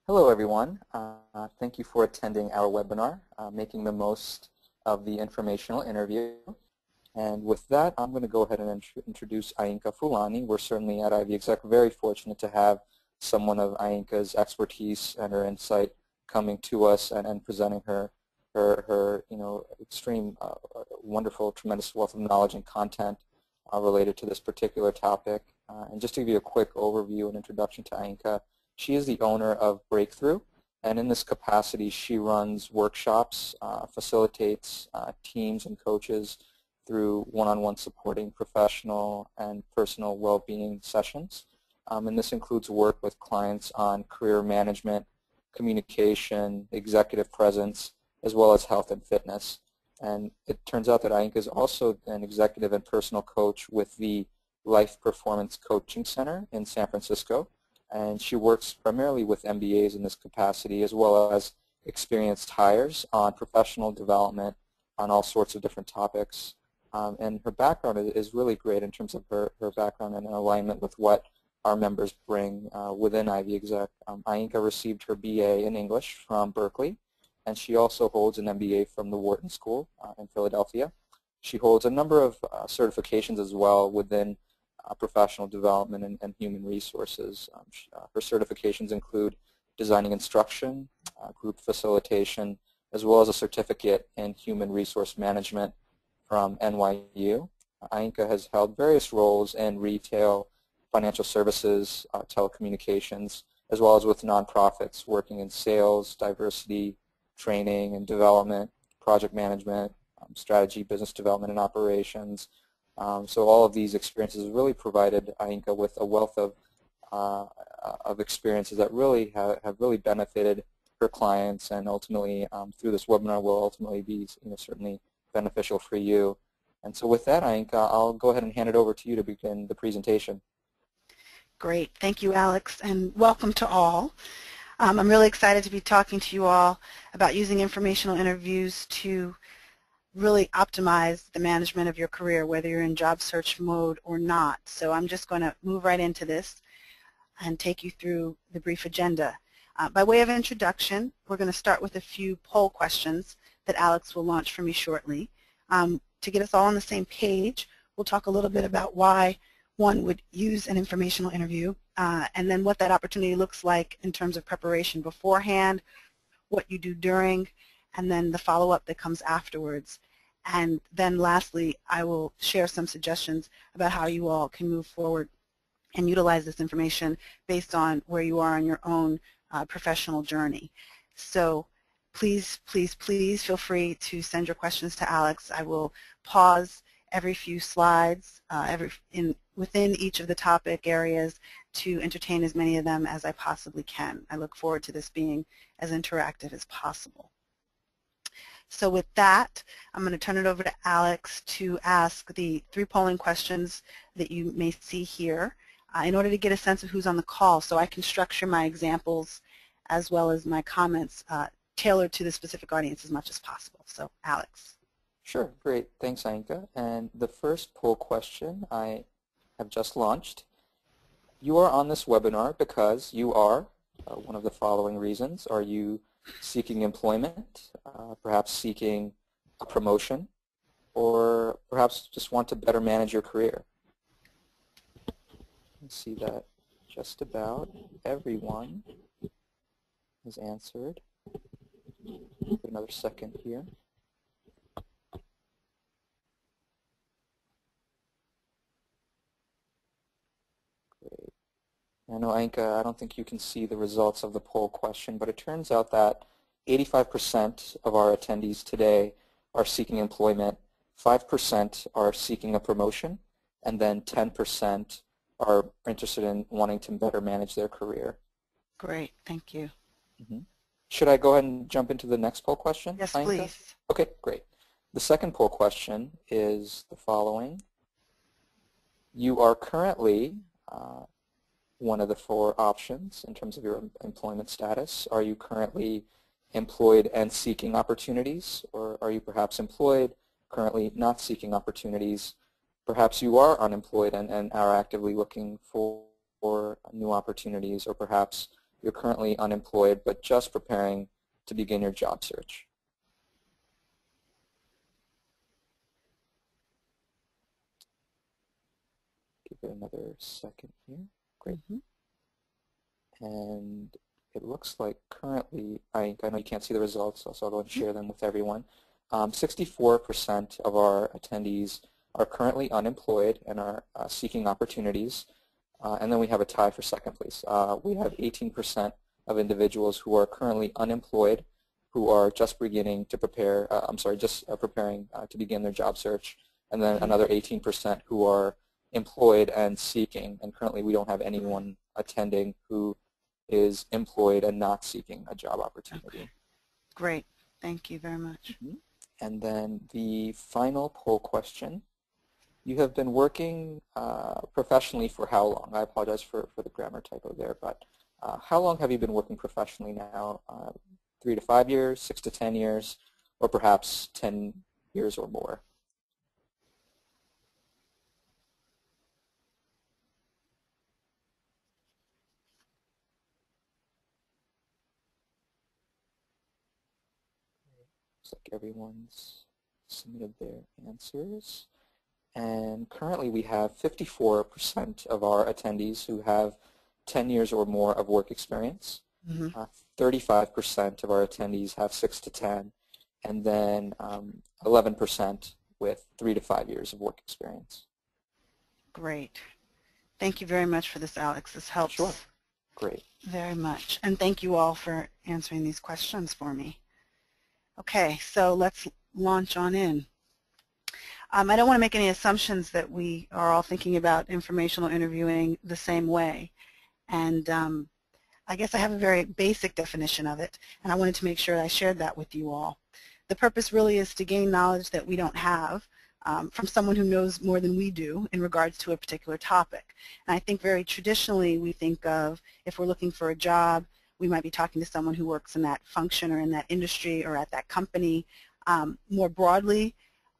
Hello, everyone. Thank you for attending our webinar, Making the Most of the Informational Interview. And with that, I'm going to go ahead and introduce Ainka Fulani. We're certainly at Ivy Exec very fortunate to have someone of Ainka's expertise and her insight coming to us and presenting her extreme, wonderful, tremendous wealth of knowledge and content related to this particular topic. And just to give you a quick overview and introduction to Ainka, she is the owner of Breakthrough, and in this capacity she runs workshops, facilitates teams and coaches through one-on-one supporting professional and personal well-being sessions. And this includes work with clients on career management, communication, executive presence, as well as health and fitness. And it turns out that Ainka is also an executive and personal coach with the Life Performance Coaching Center in San Francisco. And she works primarily with MBAs in this capacity, as well as experienced hires on professional development on all sorts of different topics. And her background is really great in terms of her background and in alignment with what our members bring within Ivy Exec. Ainka received her BA in English from Berkeley, and she also holds an MBA from the Wharton School in Philadelphia. She holds a number of certifications as well within professional development and human resources. Her certifications include designing instruction, group facilitation, as well as a certificate in human resource management from NYU. Ainka has held various roles in retail, financial services, telecommunications, as well as with nonprofits working in sales, diversity, training and development, project management, strategy, business development and operations. So all of these experiences really provided Ainka with a wealth of experiences that really have really benefited her clients, and ultimately through this webinar will ultimately be certainly beneficial for you. And so with that, Ainka, I'll go ahead and hand it over to you to begin the presentation. Great. Thank you, Alex, and welcome to all. I'm really excited to be talking to you all about using informational interviews to really optimize the management of your career, whether you're in job search mode or not. So I'm just going to move right into this and take you through the brief agenda. By way of introduction, we're going to start with a few poll questions that Alex will launch for me shortly. To get us all on the same page, we'll talk a little bit about why one would use an informational interview, and then what that opportunity looks like in terms of preparation beforehand, what you do during, and then the follow-up that comes afterwards. And then lastly, I will share some suggestions about how you all can move forward and utilize this information based on where you are on your own professional journey. So please, please, please feel free to send your questions to Alex. I will pause every few slides within each of the topic areas to entertain as many of them as I possibly can. I look forward to this being as interactive as possible. So with that, I'm going to turn it over to Alex to ask the 3 polling questions that you may see here in order to get a sense of who's on the call, so I can structure my examples as well as my comments tailored to the specific audience as much as possible. So Alex. Sure, great. Thanks, Ainka. And the first poll question I have just launched. You are on this webinar because you are one of the following reasons. Are you seeking employment, perhaps seeking a promotion, or perhaps just want to better manage your career? I see that just about everyone has answered. Give it another second here. Great. I know, Ainka, I don't think you can see the results of the poll question, but it turns out that 85% of our attendees today are seeking employment, 5% are seeking a promotion, and then 10% are interested in wanting to better manage their career. Great, thank you. Should I go ahead and jump into the next poll question? Yes, Ainka? please. Okay, great. The second poll question is the following. You are currently one of the 4 options in terms of your employment status. Are you currently employed and seeking opportunities, or are you perhaps employed, currently not seeking opportunities? Perhaps you are unemployed and are actively looking for new opportunities, or perhaps you're currently unemployed but just preparing to begin your job search. Give it another second here. Great. And it looks like currently, I know you can't see the results, so I'll go and share them with everyone. 64% of our attendees are currently unemployed and are seeking opportunities. And then we have a tie for second place. We have 18% of individuals who are currently unemployed who are just beginning to prepare, preparing to begin their job search. And then another 18% who are employed and seeking. And currently we don't have anyone attending who is employed and not seeking a job opportunity. Okay. Great. Thank you very much. And then the final poll question. You have been working professionally for how long? I apologize for the grammar typo there, but how long have you been working professionally now? 3 to 5 years, 6 to 10 years, or perhaps 10 years or more? Looks like everyone's submitted their answers. And currently we have 54% of our attendees who have 10 years or more of work experience. 35% of our attendees have 6 to 10, and then 11% with 3 to 5 years of work experience. Great. Thank you very much for this, Alex. This helps. Sure. Great. Very much. And thank you all for answering these questions for me. Okay, so let's launch on in. I don't want to make any assumptions that we are all thinking about informational interviewing the same way. And I guess I have a very basic definition of it, and I wanted to make sure I shared that with you all. The purpose really is to gain knowledge that we don't have from someone who knows more than we do in regards to a particular topic. And I think very traditionally we think of, if we're looking for a job, we might be talking to someone who works in that function or in that industry or at that company. More broadly,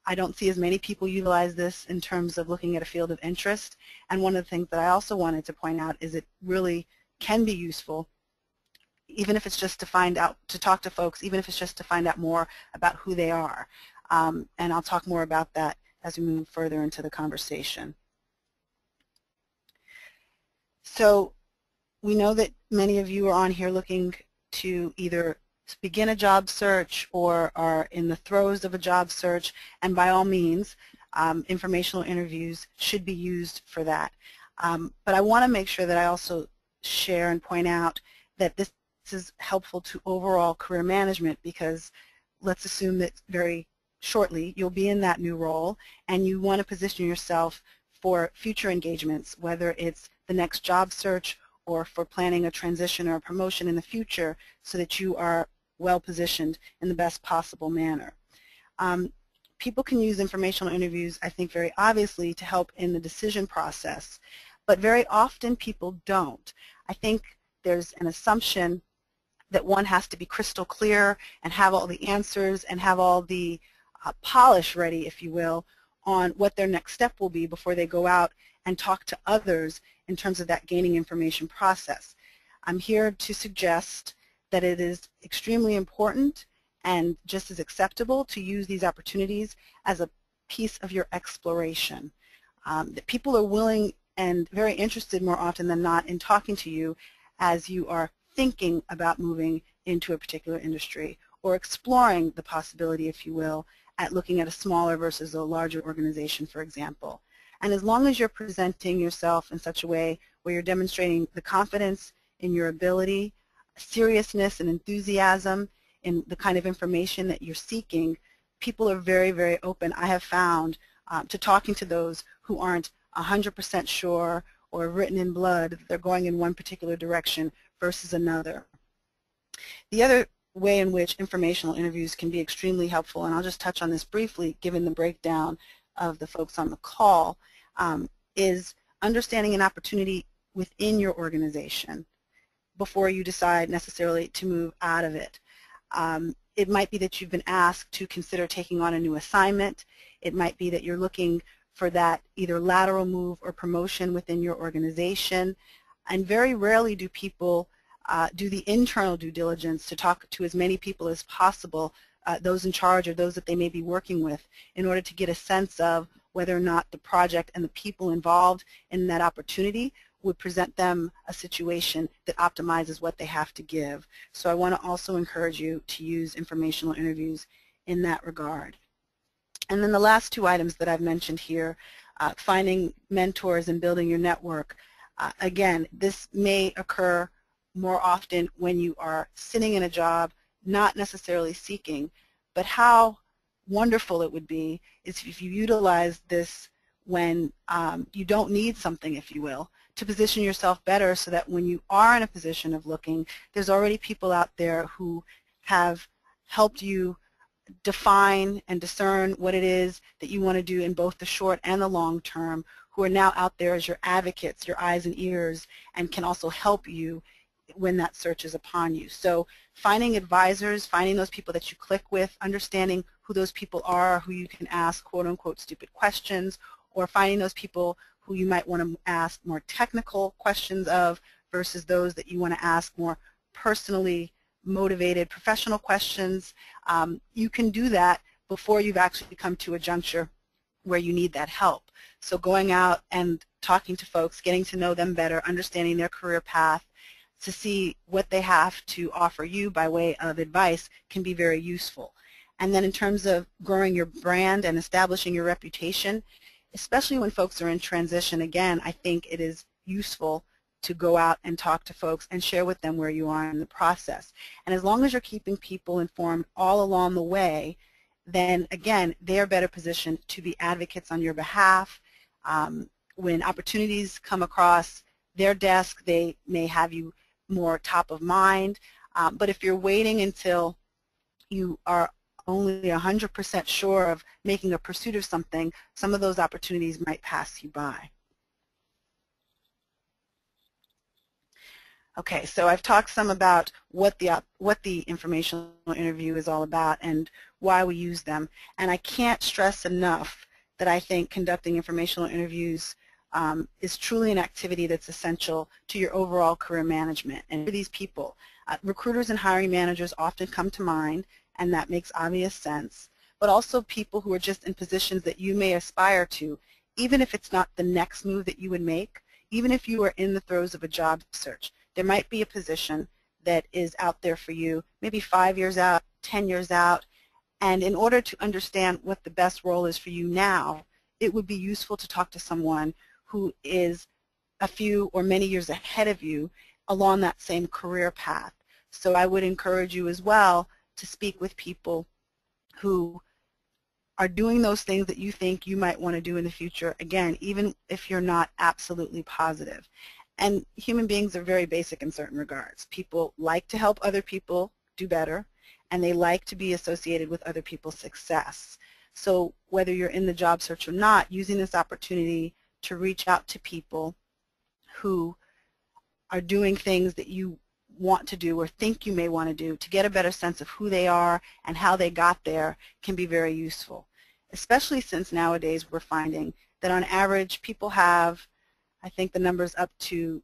I don't see as many people utilize this in terms of looking at a field of interest. And one of the things that I also wanted to point out is it really can be useful, even if it's just to find out, to talk to folks, even if it's just to find out more about who they are. And I'll talk more about that as we move further into the conversation. So we know that many of you are on here looking to either begin a job search or are in the throes of a job search, and by all means, informational interviews should be used for that. But I want to make sure that I also share and point out that this is helpful to overall career management, because let's assume that very shortly you'll be in that new role and you want to position yourself for future engagements, whether it's the next job search or for planning a transition or a promotion in the future, so that you are well positioned in the best possible manner. People can use informational interviews, I think, very obviously to help in the decision process, but very often people don't. I think there's an assumption that one has to be crystal clear and have all the answers and have all the polish ready, if you will, on what their next step will be before they go out and talk to others in terms of that gaining information process. I'm here to suggest that it is extremely important and just as acceptable to use these opportunities as a piece of your exploration. That people are willing and very interested more often than not in talking to you as you are thinking about moving into a particular industry or exploring the possibility, if you will, at looking at a smaller versus a larger organization, for example. And as long as you're presenting yourself in such a way where you're demonstrating the confidence in your ability, seriousness and enthusiasm in the kind of information that you're seeking, people are very, very open, I have found, to talking to those who aren't 100% sure or written in blood that they're going in one particular direction versus another. The other way in which informational interviews can be extremely helpful, and I'll just touch on this briefly given the breakdown of the folks on the call, is understanding an opportunity within your organization before you decide necessarily to move out of it. It might be that you've been asked to consider taking on a new assignment. It might be that you're looking for that either lateral move or promotion within your organization. And very rarely do people do the internal due diligence to talk to as many people as possible, those in charge or those that they may be working with, in order to get a sense of whether or not the project and the people involved in that opportunity would present them a situation that optimizes what they have to give. So I want to also encourage you to use informational interviews in that regard. And then the last two items that I've mentioned here, finding mentors and building your network. Again, this may occur more often when you are sitting in a job, not necessarily seeking, but how wonderful it would be is if you utilize this when you don't need something, if you will, to position yourself better so that when you are in a position of looking, there's already people out there who have helped you define and discern what it is that you want to do in both the short and the long term, who are now out there as your advocates, your eyes and ears, and can also help you when that search is upon you. So finding advisors, finding those people that you click with, understanding who those people are, who you can ask quote-unquote stupid questions, or finding those people who you might want to ask more technical questions of versus those that you want to ask more personally motivated professional questions. You can do that before you've actually come to a juncture where you need that help. So going out and talking to folks, getting to know them better, understanding their career path, to see what they have to offer you by way of advice can be very useful. And then in terms of growing your brand and establishing your reputation, especially when folks are in transition, again, I think it is useful to go out and talk to folks and share with them where you are in the process. And as long as you're keeping people informed all along the way, then again, they are better positioned to be advocates on your behalf. When opportunities come across their desk, they may have you more top of mind. But if you're waiting until you are only 100% sure of making a pursuit of something, some of those opportunities might pass you by. Okay, so I've talked some about what the informational interview is all about and why we use them. And I can't stress enough that I think conducting informational interviews is truly an activity that's essential to your overall career management. And for these people, recruiters and hiring managers often come to mind, and that makes obvious sense, but also people who are just in positions that you may aspire to, even if it's not the next move that you would make, even if you are in the throes of a job search. There might be a position that is out there for you, maybe 5 years out, 10 years out, and in order to understand what the best role is for you now, it would be useful to talk to someone who is a few or many years ahead of you along that same career path. So I would encourage you as well to speak with people who are doing those things that you think you might want to do in the future, again, even if you're not absolutely positive. And human beings are very basic in certain regards. People like to help other people do better, and they like to be associated with other people's success. So whether you're in the job search or not, using this opportunity to reach out to people who are doing things that you want to do or think you may want to do to get a better sense of who they are and how they got there can be very useful, especially since nowadays we're finding that on average people have, I think the number's up to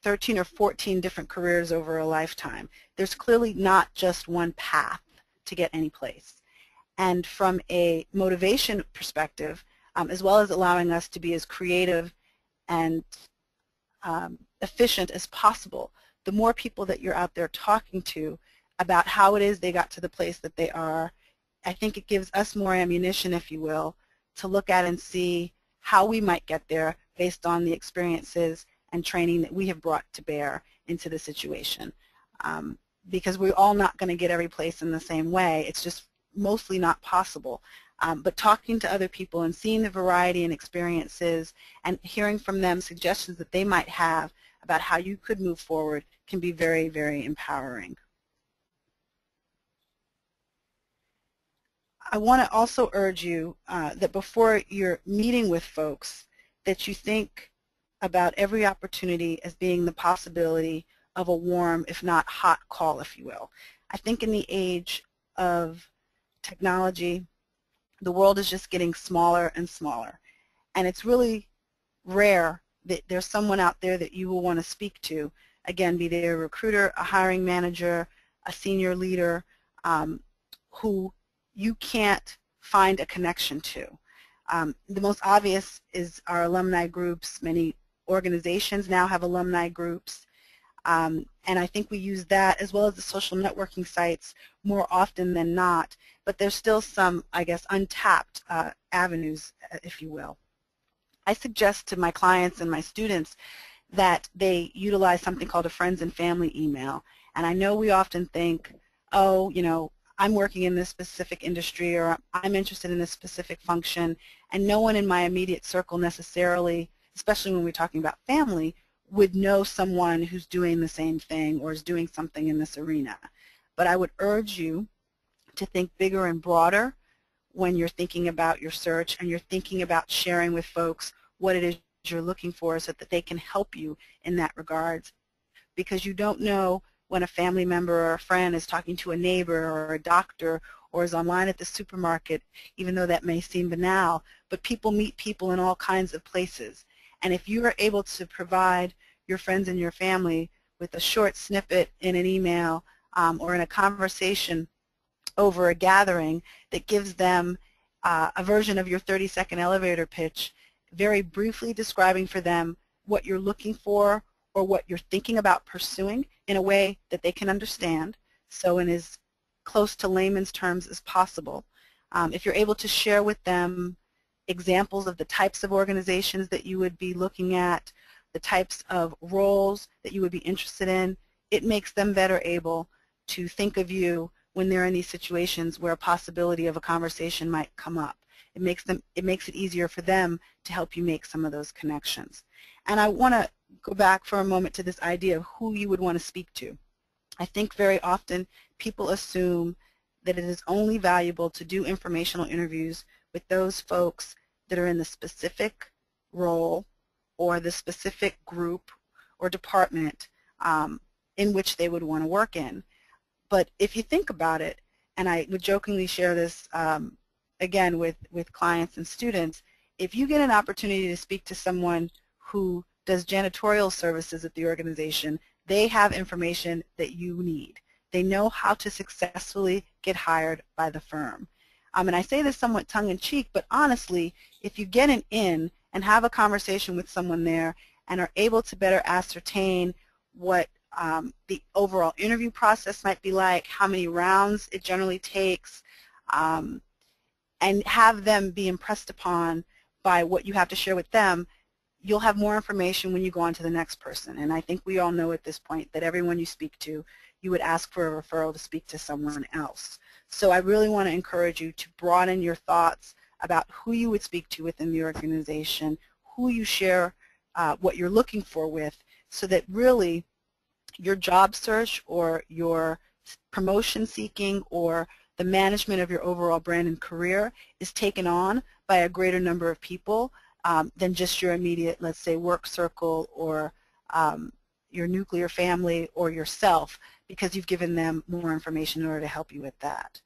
13 or 14 different careers over a lifetime. There's clearly not just one path to get any place. And from a motivation perspective, as well as allowing us to be as creative and efficient as possible, the more people that you're out there talking to about how it is they got to the place that they are, I think it gives us more ammunition, if you will, to look at and see how we might get there based on the experiences and training that we have brought to bear into the situation. Because we're all not going to get every place in the same way. It's just mostly not possible. But talking to other people and seeing the variety and experiences and hearing from them suggestions that they might have about how you could move forward can be very, very empowering. I want to also urge you that before you're meeting with folks, that you think about every opportunity as being the possibility of a warm, if not hot call, if you will. I think in the age of technology, the world is just getting smaller and smaller. And it's really rare that there's someone out there that you will want to speak to again, be they a recruiter, a hiring manager, a senior leader, who you can't find a connection to. The most obvious is our alumni groups. Many organizations now have alumni groups. And I think we use that as well as the social networking sites more often than not. But there's still some, I guess, untapped avenues, if you will. I suggest to my clients and my students that they utilize something called a friends and family email. And I know we often think, oh, you know, I'm working in this specific industry, or I'm interested in this specific function, and no one in my immediate circle necessarily, especially when we're talking about family, would know someone who's doing the same thing or is doing something in this arena. But I would urge you to think bigger and broader when you're thinking about your search and you're thinking about sharing with folks what it is you're looking for so that they can help you in that regard. Because you don't know when a family member or a friend is talking to a neighbor or a doctor or is online at the supermarket, even though that may seem banal, but people meet people in all kinds of places. And if you are able to provide your friends and your family with a short snippet in an email or in a conversation over a gathering that gives them a version of your 30-second elevator pitch, very briefly describing for them what you're looking for or what you're thinking about pursuing in a way that they can understand, so in as close to layman's terms as possible. If you're able to share with them examples of the types of organizations that you would be looking at, the types of roles that you would be interested in, it makes them better able to think of you when they're in these situations where a possibility of a conversation might come up. It makes it easier for them to help you make some of those connections. And I want to go back for a moment to this idea of who you would want to speak to. I think very often people assume that it is only valuable to do informational interviews with those folks that are in the specific role or the specific group or department in which they would want to work in. But if you think about it, and I would jokingly share this again with clients and students, if you get an opportunity to speak to someone who does janitorial services at the organization, they have information that you need. They know how to successfully get hired by the firm. And I say this somewhat tongue-in-cheek, but honestly, if you get an in and have a conversation with someone there and are able to better ascertain what the overall interview process might be like, how many rounds it generally takes, and have them be impressed upon by what you have to share with them, you'll have more information when you go on to the next person. And I think we all know at this point that everyone you speak to, you would ask for a referral to speak to someone else. So I really want to encourage you to broaden your thoughts about who you would speak to within the organization, who you share what you're looking for with, so that really your job search or your promotion seeking or the management of your overall brand and career is taken on by a greater number of people than just your immediate, let's say, work circle or your nuclear family or yourself, because you've given them more information in order to help you with that.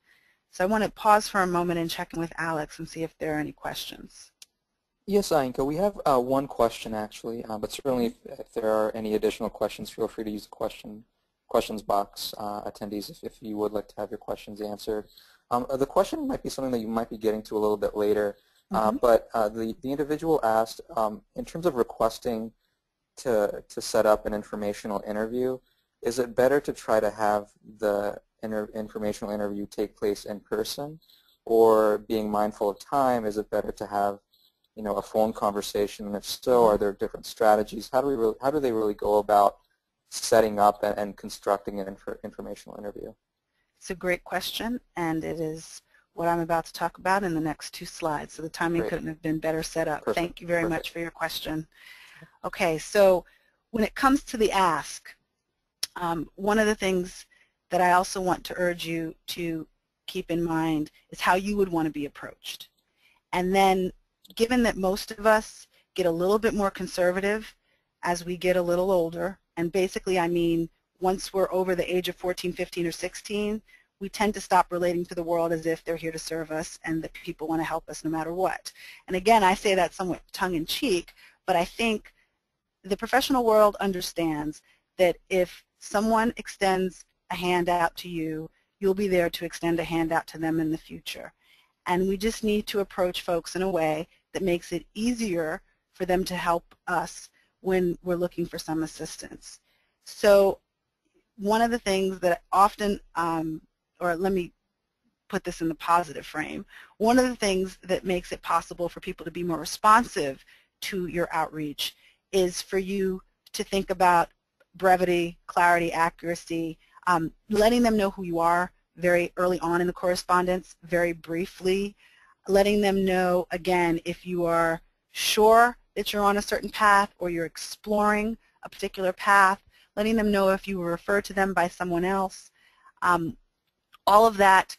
So I want to pause for a moment and check in with Alex and see if there are any questions. Yes, Ainka, we have one question actually, but certainly if there are any additional questions, feel free to use the questions box, attendees, if you would like to have your questions answered. The question might be something that you might be getting to a little bit later, but the individual asked, in terms of requesting to set up an informational interview, is it better to try to have the informational interview take place in person, or being mindful of time, is it better to have a phone conversation? And if so, are there different strategies? How do they really go about setting up and constructing an informational interview? It's a great question, and it is what I'm about to talk about in the next two slides. So the timing couldn't have been better set up. Perfect. Thank you very much for your question. Okay, so when it comes to the ask, one of the things that I also want to urge you to keep in mind is how you would want to be approached. And then, given that most of us get a little bit more conservative as we get a little older, and basically I mean once we're over the age of 14, 15, or 16, we tend to stop relating to the world as if they're here to serve us and that people want to help us no matter what. And again, I say that somewhat tongue-in-cheek, but I think the professional world understands that if someone extends a handout to you, you'll be there to extend a handout to them in the future. And we just need to approach folks in a way that makes it easier for them to help us when we're looking for some assistance. So one of the things that often, or let me put this in the positive frame, one of the things that makes it possible for people to be more responsive to your outreach is for you to think about brevity, clarity, accuracy, letting them know who you are very early on in the correspondence, very briefly, letting them know, again, if you are sure that you're on a certain path or you're exploring a particular path, letting them know if you were referred to them by someone else. All of that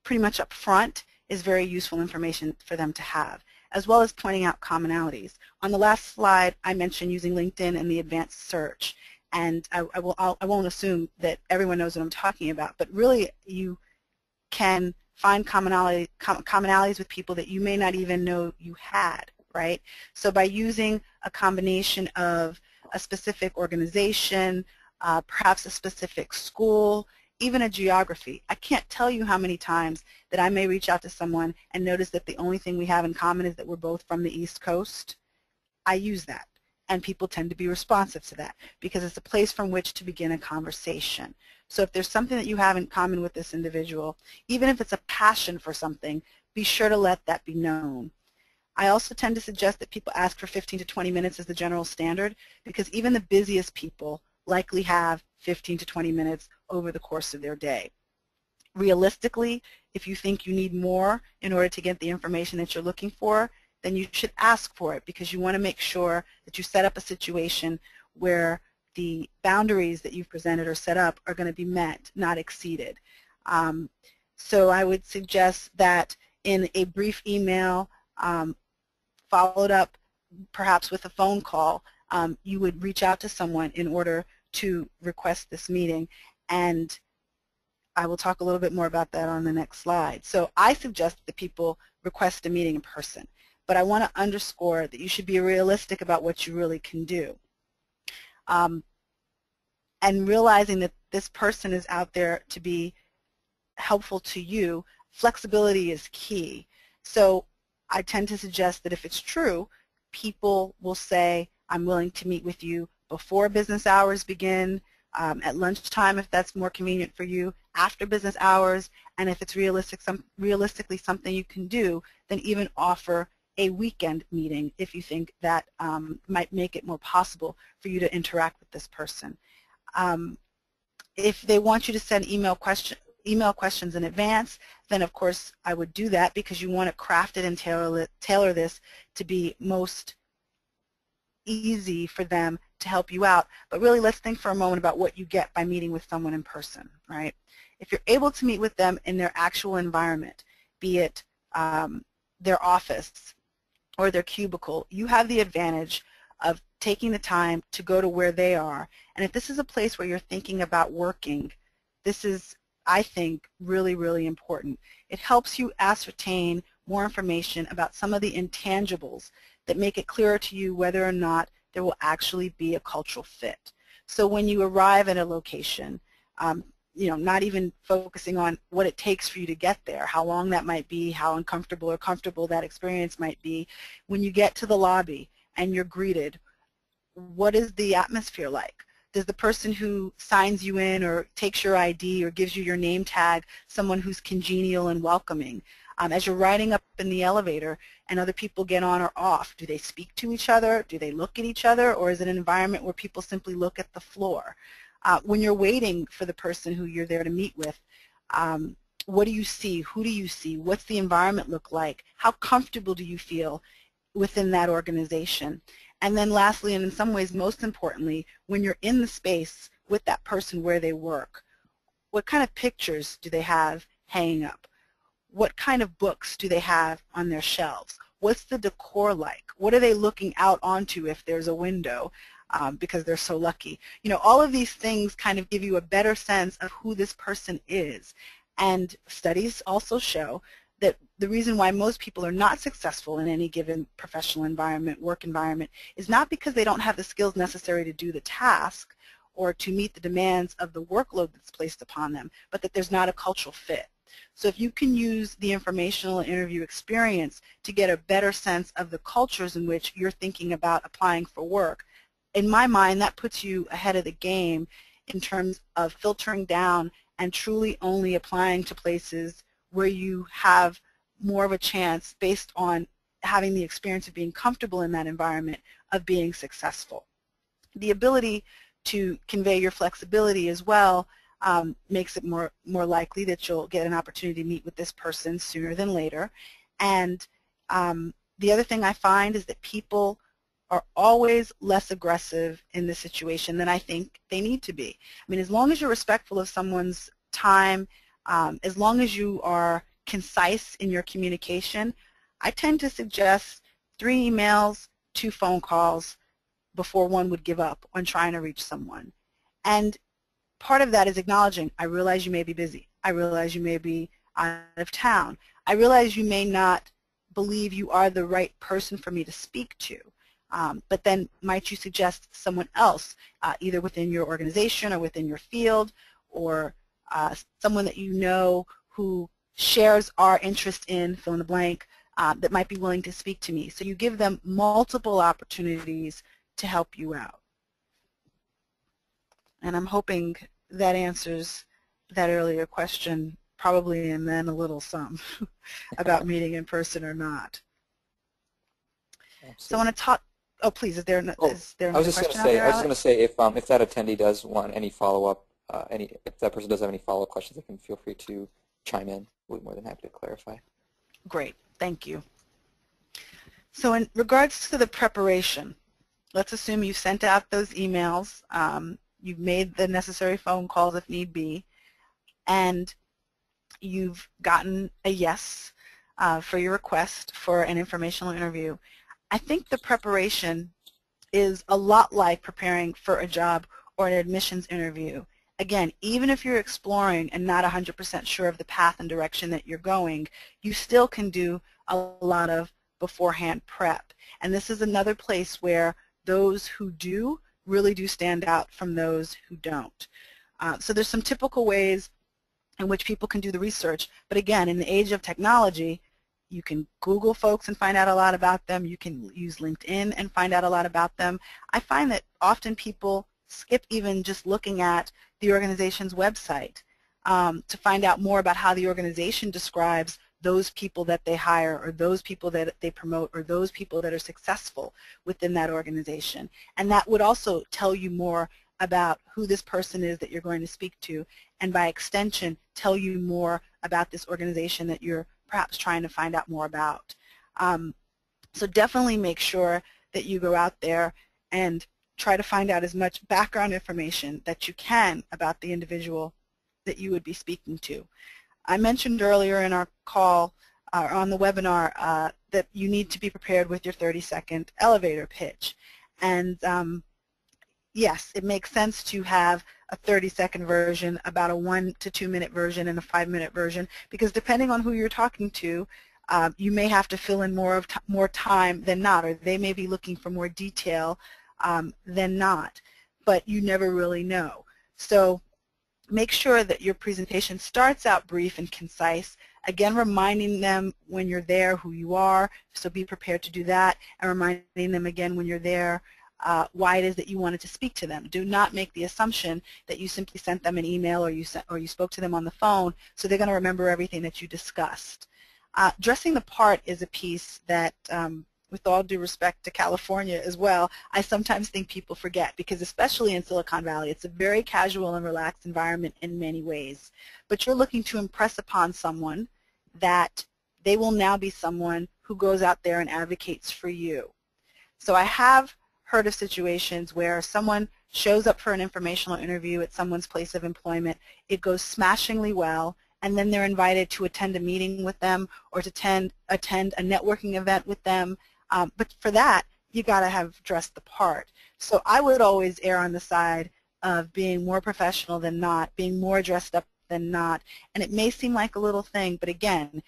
pretty much up front is very useful information for them to have, as well as pointing out commonalities. On the last slide, I mentioned using LinkedIn and the advanced search, and I won't assume that everyone knows what I'm talking about, but really you can find commonalities with people that you may not even know you had, right? So by using a combination of a specific organization, perhaps a specific school, even a geography. I can't tell you how many times that I may reach out to someone and notice that the only thing we have in common is that we're both from the East Coast. I use that, and people tend to be responsive to that because it's a place from which to begin a conversation. So if there's something that you have in common with this individual, even if it's a passion for something, be sure to let that be known. I also tend to suggest that people ask for 15 to 20 minutes as the general standard because even the busiest people likely have 15 to 20 minutes over the course of their day. Realistically, if you think you need more in order to get the information that you're looking for, then you should ask for it because you want to make sure that you set up a situation where the boundaries that you've presented or set up are going to be met, not exceeded. So I would suggest that in a brief email, followed up perhaps with a phone call, you would reach out to someone in order to request this meeting, and I will talk a little bit more about that on the next slide. So I suggest that people request a meeting in person, but I want to underscore that you should be realistic about what you really can do. And realizing that this person is out there to be helpful to you, flexibility is key. So I tend to suggest that if it's true, people will say, I'm willing to meet with you before business hours begin, at lunchtime if that's more convenient for you, after business hours, and if it's realistically something you can do, then even offer a weekend meeting if you think that might make it more possible for you to interact with this person. If they want you to send email questions in advance, then of course I would do that because you want to craft it and tailor this to be most easy for them to help you out. But really, let's think for a moment about what you get by meeting with someone in person, right? If you're able to meet with them in their actual environment, be it their office or their cubicle, you have the advantage of taking the time to go to where they are. And if this is a place where you're thinking about working, this is, I think, really, really important. It helps you ascertain more information about some of the intangibles that make it clearer to you whether or not there will actually be a cultural fit. So when you arrive at a location, not even focusing on what it takes for you to get there, how long that might be, how uncomfortable or comfortable that experience might be. When you get to the lobby and you're greeted, what is the atmosphere like? Does the person who signs you in or takes your ID or gives you your name tag someone who's congenial and welcoming? As you're riding up in the elevator and other people get on or off, do they speak to each other? Do they look at each other? Or is it an environment where people simply look at the floor? When you're waiting for the person who you're there to meet with, what do you see? Who do you see? What's the environment look like? How comfortable do you feel within that organization? And then lastly, and in some ways most importantly, when you're in the space with that person where they work, what kind of pictures do they have hanging up? What kind of books do they have on their shelves? What's the decor like? What are they looking out onto if there's a window because they're so lucky? All of these things kind of give you a better sense of who this person is. And studies also show that the reason why most people are not successful in any given professional environment, work environment, is not because they don't have the skills necessary to do the task or to meet the demands of the workload that's placed upon them, but that there's not a cultural fit. So if you can use the informational interview experience to get a better sense of the cultures in which you're thinking about applying for work, in my mind that puts you ahead of the game in terms of filtering down and truly only applying to places where you have more of a chance, based on having the experience of being comfortable in that environment, of being successful. The ability to convey your flexibility as well makes it more likely that you'll get an opportunity to meet with this person sooner than later. And the other thing I find is that people are always less aggressive in this situation than I think they need to be. I mean, as long as you're respectful of someone's time, as long as you are concise in your communication, I tend to suggest 3 emails, 2 phone calls before one would give up on trying to reach someone. And part of that is acknowledging, I realize you may be busy. I realize you may be out of town. I realize you may not believe you are the right person for me to speak to. But then might you suggest someone else, either within your organization or within your field, or someone that you know who shares our interest in fill in the blank, that might be willing to speak to me. So you give them multiple opportunities to help you out. And I'm hoping that answers that earlier question, probably, and then a little some about meeting in person or not. Absolutely. So I want to talk. Oh, please. Is there another question? I was just going to say, if that attendee does want any follow-up, if that person does have any follow-up questions, they can feel free to chime in. We'll be more than happy to clarify. Great. Thank you. So in regards to the preparation, let's assume you've sent out those emails, you've made the necessary phone calls if need be, and you've gotten a yes for your request for an informational interview. I think the preparation is a lot like preparing for a job or an admissions interview. Again, even if you're exploring and not 100% sure of the path and direction that you're going, you still can do a lot of beforehand prep. And this is another place where those who do really do stand out from those who don't. So there's some typical ways in which people can do the research. But again, in the age of technology, you can Google folks and find out a lot about them. You can use LinkedIn and find out a lot about them. I find that often people skip even just looking at the organization's website to find out more about how the organization describes those people that they hire, or those people that they promote, or those people that are successful within that organization. And that would also tell you more about who this person is that you're going to speak to, and by extension tell you more about this organization that you're perhaps trying to find out more about. So definitely make sure that you go out there and try to find out as much background information that you can about the individual that you would be speaking to. I mentioned earlier in our call, on the webinar, that you need to be prepared with your 30-second elevator pitch. And yes, it makes sense to have a 30-second version, about a 1 to 2 minute version, and a 5-minute version, because depending on who you're talking to, you may have to fill in more time than not, or they may be looking for more detail than not, but you never really know. So make sure that your presentation starts out brief and concise, again reminding them when you're there who you are, so be prepared to do that, and reminding them again when you're there why it is that you wanted to speak to them. Do not make the assumption that you simply sent them an email or you spoke to them on the phone, so they're going to remember everything that you discussed. Dressing the part is a piece that, with all due respect to California as well, I sometimes think people forget, because especially in Silicon Valley, it's a very casual and relaxed environment in many ways. But you're looking to impress upon someone that they will now be someone who goes out there and advocates for you. So I have heard of situations where someone shows up for an informational interview at someone's place of employment, it goes smashingly well, and then they're invited to attend a meeting with them or to attend a networking event with them. But for that, you got to have dressed the part. So I would always err on the side of being more professional than not, being more dressed up than not. And it may seem like a little thing, but again,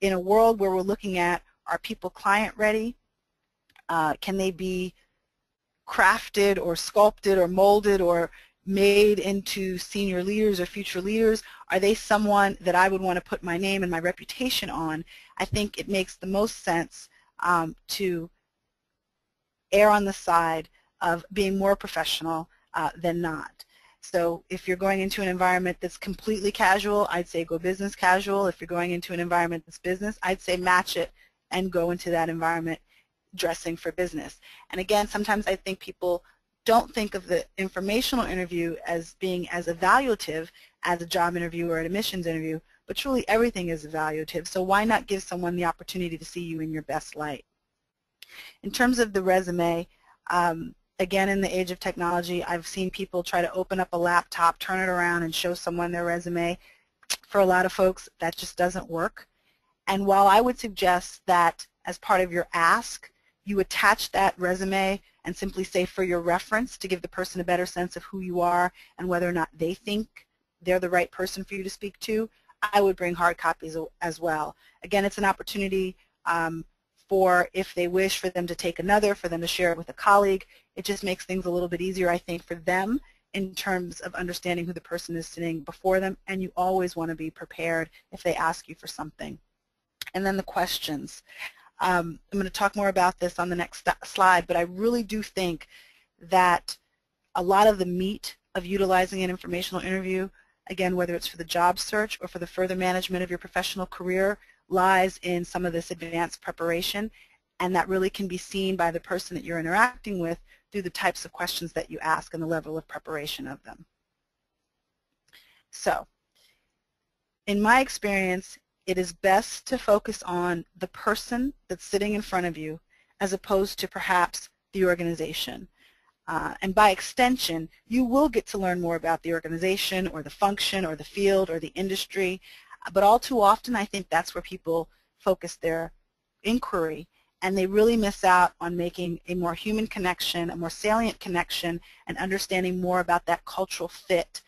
in a world where we're looking at, are people client ready? Can they be crafted or sculpted or molded or made into senior leaders or future leaders? Are they someone that I would want to put my name and my reputation on? I think it makes the most sense to err on the side of being more professional than not. So if you're going into an environment that's completely casual, I'd say go business casual. If you're going into an environment that's business, I'd say match it and go into that environment dressing for business. And again, sometimes I think people don't think of the informational interview as being as evaluative as a job interview or an admissions interview, but truly everything is evaluative. So why not give someone the opportunity to see you in your best light? In terms of the resume, again, in the age of technology, I've seen people try to open up a laptop, turn it around, and show someone their resume. For a lot of folks, that just doesn't work. And while I would suggest that as part of your ask, you attach that resume and simply say for your reference to give the person a better sense of who you are and whether or not they think they're the right person for you to speak to, I would bring hard copies as well. Again, it's an opportunity for, if they wish, for them to take another, for them to share it with a colleague. It just makes things a little bit easier, I think, for them in terms of understanding who the person is sitting before them, and you always want to be prepared if they ask you for something. And then the questions. I'm going to talk more about this on the next slide, but I really do think that a lot of the meat of utilizing an informational interview, again, whether it's for the job search or for the further management of your professional career, lies in some of this advanced preparation, and that really can be seen by the person that you're interacting with through the types of questions that you ask and the level of preparation of them. So, in my experience, it is best to focus on the person that's sitting in front of you as opposed to perhaps the organization. And by extension, you will get to learn more about the organization or the function or the field or the industry, but all too often I think that's where people focus their inquiry, and they really miss out on making a more human connection, a more salient connection, and understanding more about that cultural fit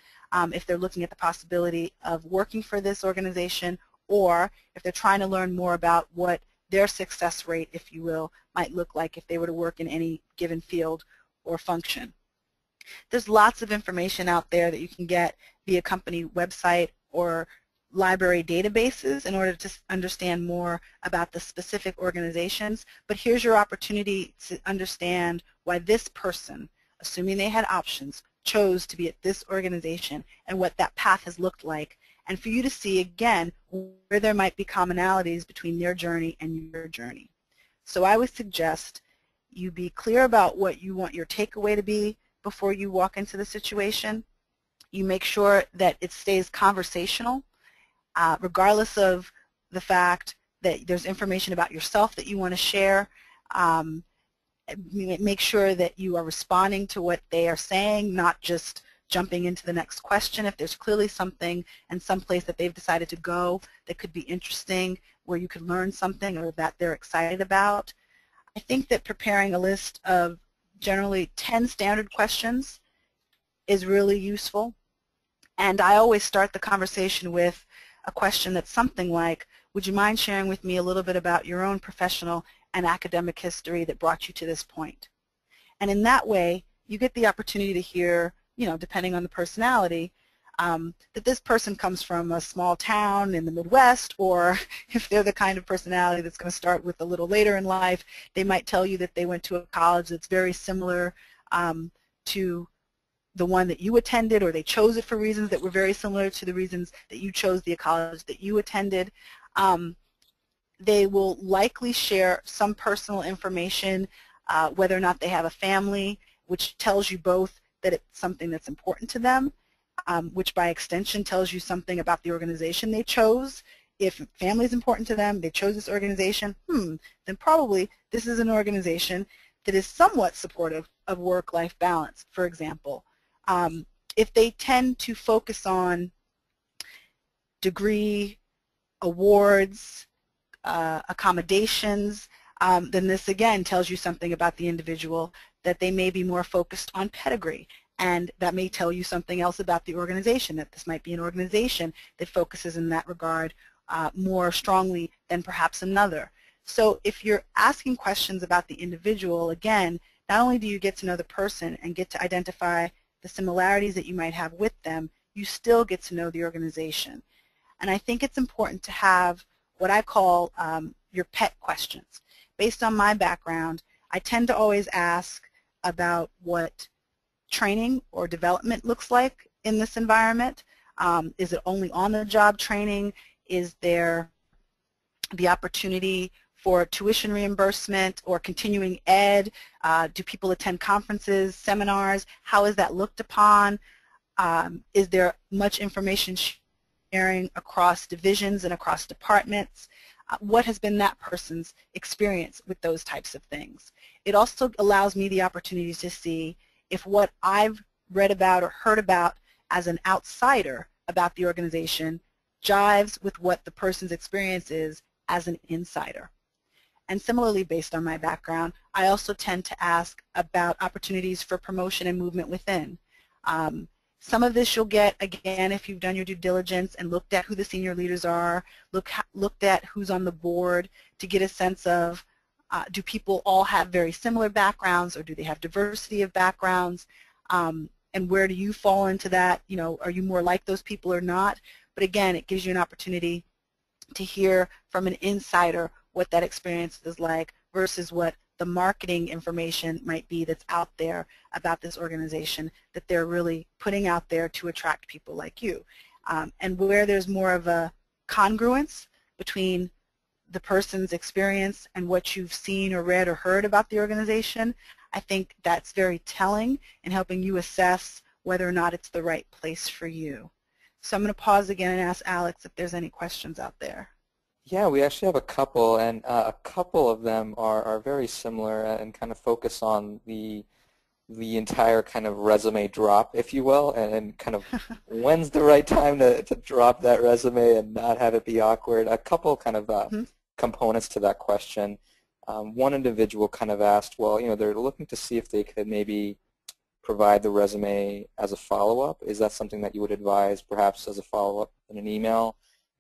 if they're looking at the possibility of working for this organization, or if they're trying to learn more about what their success rate, if you will, might look like if they were to work in any given field or function. There's lots of information out there that you can get via company website or library databases in order to understand more about the specific organizations, but here's your opportunity to understand why this person, assuming they had options, chose to be at this organization and what that path has looked like, and for you to see, again, where there might be commonalities between their journey and your journey. So I would suggest you be clear about what you want your takeaway to be before you walk into the situation. You make sure that it stays conversational, regardless of the fact that there's information about yourself that you want to share. Make sure that you are responding to what they are saying, not just jumping into the next question. If there's clearly something and some place that they've decided to go that could be interesting, where you could learn something or that they're excited about. I think that preparing a list of generally 10 standard questions is really useful. And I always start the conversation with a question that's something like, would you mind sharing with me a little bit about your own professional and academic history that brought you to this point? And in that way, you get the opportunity to hear, depending on the personality, that this person comes from a small town in the Midwest, or if they're the kind of personality that's going to start with a little later in life, they might tell you that they went to a college that's very similar to the one that you attended, or they chose it for reasons that were very similar to the reasons that you chose the college that you attended. They will likely share some personal information, whether or not they have a family, which tells you both that it's something that's important to them, which by extension tells you something about the organization they chose. If family is important to them, they chose this organization, then probably this is an organization that is somewhat supportive of work-life balance, for example. If they tend to focus on degree, awards, accommodations, then this again tells you something about the individual, that they may be more focused on pedigree, and that may tell you something else about the organization, that this might be an organization that focuses in that regard more strongly than perhaps another. So if you're asking questions about the individual, again, not only do you get to know the person and get to identify the similarities that you might have with them, you still get to know the organization. And I think it's important to have what I call your pet questions. Based on my background, I tend to always ask about what training or development looks like in this environment. Is it only on-the-job training? Is there the opportunity for tuition reimbursement or continuing ed? Do people attend conferences, seminars? How is that looked upon? Is there much information sharing across divisions and across departments? What has been that person's experience with those types of things? It also allows me the opportunity to see if what I've read about or heard about as an outsider about the organization jives with what the person's experience is as an insider. And similarly, based on my background, I also tend to ask about opportunities for promotion and movement within. Some of this you'll get, again, if you've done your due diligence and looked at who the senior leaders are, looked at who's on the board to get a sense of do people all have very similar backgrounds or do they have diversity of backgrounds? And where do you fall into that? You know, are you more like those people or not? But again, it gives you an opportunity to hear from an insider what that experience is like versus what the marketing information might be that's out there about this organization that they're really putting out there to attract people like you. And where there's more of a congruence between the person's experience and what you've seen or read or heard about the organization, I think that's very telling in helping you assess whether or not it's the right place for you. So I'm going to pause again and ask Alex if there's any questions out there. Yeah, we actually have a couple, and a couple of them are very similar and kind of focus on the entire kind of resume drop, if you will, and kind of when's the right time to drop that resume and not have it be awkward. A couple kind of components to that question. One individual kind of asked, well, you know, they're looking to see if they could maybe provide the resume as a follow-up. Is that something that you would advise perhaps as a follow-up in an email?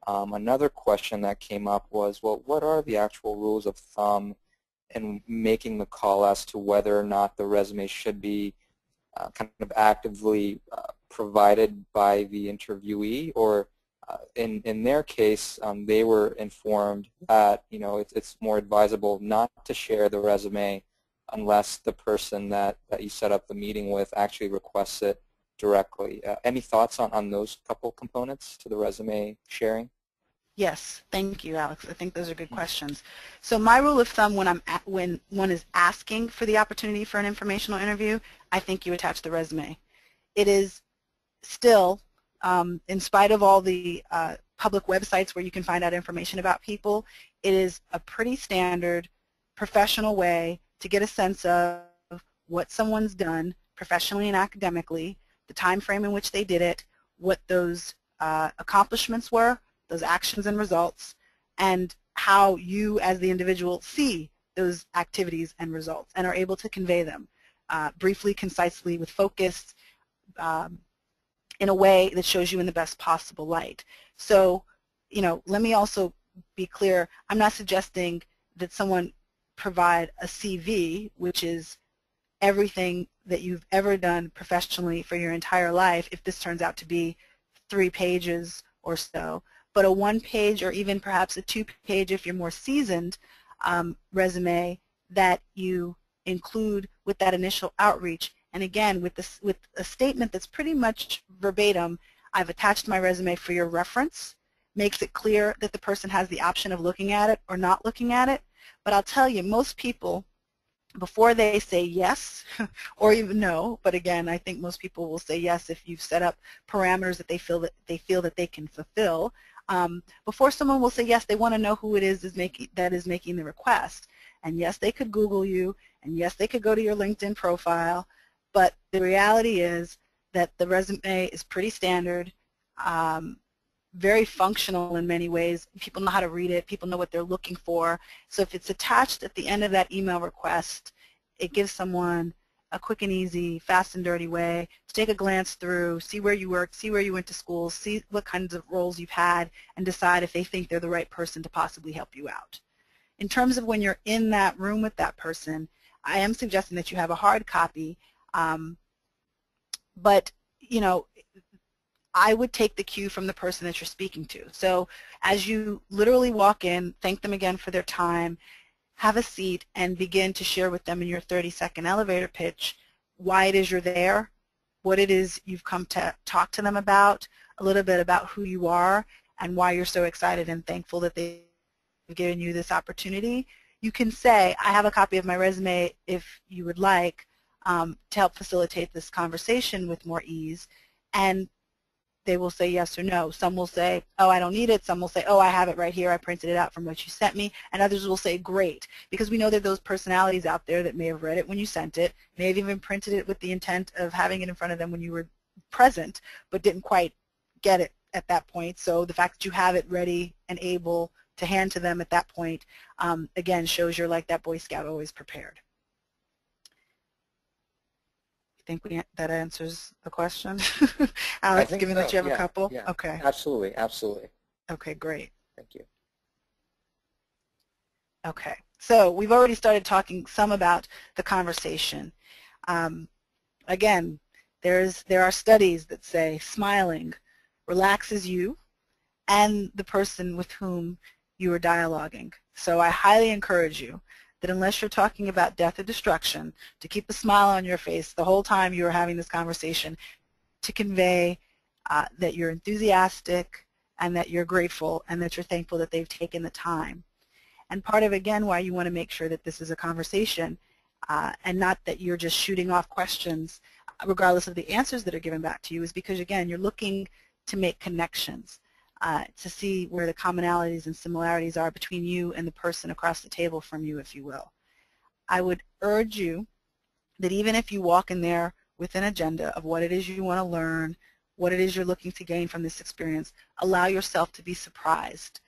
Another question that came up was, well, what are the actual rules of thumb in making the call as to whether or not the resume should be kind of actively provided by the interviewee, or in their case, they were informed that, you know, it's more advisable not to share the resume unless the person that you set up the meeting with actually requests it directly. Any thoughts on those couple components to the resume sharing? Yes, thank you, Alex. I think those are good questions. So my rule of thumb when one is asking for the opportunity for an informational interview, I think you attach the resume. It is still, in spite of all the public websites where you can find out information about people, it is a pretty standard professional way to get a sense of what someone's done professionally and academically, the time frame in which they did it, what those accomplishments were, those actions and results, and how you as the individual see those activities and results and are able to convey them briefly, concisely, with focus, in a way that shows you in the best possible light. So, you know, let me also be clear, I'm not suggesting that someone provide a CV, which is everything that you've ever done professionally for your entire life, if this turns out to be 3 pages or so. But a 1-page or even perhaps a 2-page, if you're more seasoned, resume that you include with that initial outreach. And again, with a statement that's pretty much verbatim, I've attached my resume for your reference, makes it clear that the person has the option of looking at it or not looking at it. But I'll tell you, most people, before they say yes or even no, but again, I think most people will say yes if you've set up parameters that they feel that they can fulfill. Before someone will say yes, they want to know who it is that is making the request. And yes, they could Google you, and yes, they could go to your LinkedIn profile, but the reality is that the resume is pretty standard, very functional in many ways. People know how to read it. People know what they're looking for. So if it's attached at the end of that email request, it gives someone a quick and easy, fast and dirty way to take a glance through, see where you worked, see where you went to school, see what kinds of roles you've had, and decide if they think they're the right person to possibly help you out. In terms of when you're in that room with that person, I am suggesting that you have a hard copy, but, you know, I would take the cue from the person that you're speaking to. So as you literally walk in, thank them again for their time, have a seat, and begin to share with them in your 30-second elevator pitch why it is you're there, what it is you've come to talk to them about, a little bit about who you are, and why you're so excited and thankful that they've given you this opportunity. You can say, I have a copy of my resume if you would like, to help facilitate this conversation with more ease. And they will say yes or no. Some will say, oh, I don't need it. Some will say, oh, I have it right here. I printed it out from what you sent me. And others will say, great, because we know that those personalities out there that may have read it when you sent it, may have even printed it with the intent of having it in front of them when you were present, but didn't quite get it at that point. So the fact that you have it ready and able to hand to them at that point, again, shows you're like that Boy Scout, always prepared. Think that answers the question? Alex, given so. that you have Yeah, a couple? yeah. Okay. Absolutely, absolutely. Okay, great. Thank you. Okay, so we've already started talking some about the conversation. Again, there are studies that say smiling relaxes you and the person with whom you are dialoguing. So I highly encourage you that unless you're talking about death or destruction, to keep a smile on your face the whole time you are having this conversation, to convey that you're enthusiastic and that you're grateful and that you're thankful that they've taken the time. And part of, again, why you want to make sure that this is a conversation and not that you're just shooting off questions regardless of the answers that are given back to you is because, again, you're looking to make connections. To see where the commonalities and similarities are between you and the person across the table from you, if you will. I would urge you that even if you walk in there with an agenda of what it is you want to learn, what it is you're looking to gain from this experience, allow yourself to be surprised.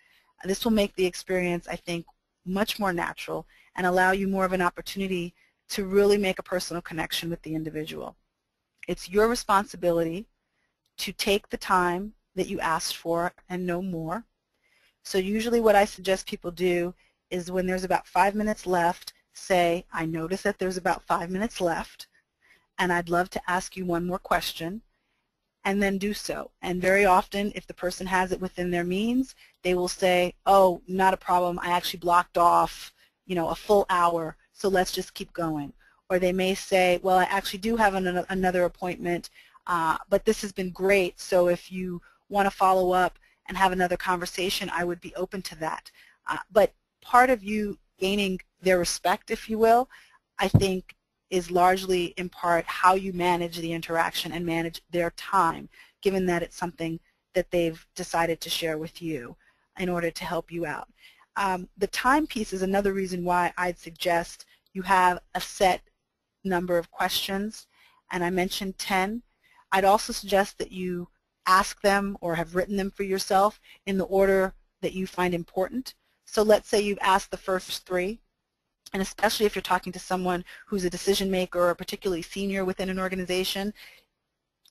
This will make the experience, I think, much more natural and allow you more of an opportunity to really make a personal connection with the individual. It's your responsibility to take the time that you asked for and no more. So usually what I suggest people do is when there's about 5 minutes left, say, I notice that there's about 5 minutes left and I'd love to ask you one more question, and then do so. And very often if the person has it within their means, they will say, oh, not a problem, I actually blocked off, you know, a full hour, so let's just keep going. Or they may say, well, I actually do have another appointment, but this has been great, so if you want to follow up and have another conversation, I would be open to that. But part of you gaining their respect, if you will, I think is largely in part how you manage the interaction and manage their time, given that it's something that they've decided to share with you in order to help you out. The time piece is another reason why I'd suggest you have a set number of questions, and I mentioned 10. I'd also suggest that you ask them or have written them for yourself in the order that you find important. So let's say you've asked the first 3, and especially if you're talking to someone who's a decision maker or particularly senior within an organization,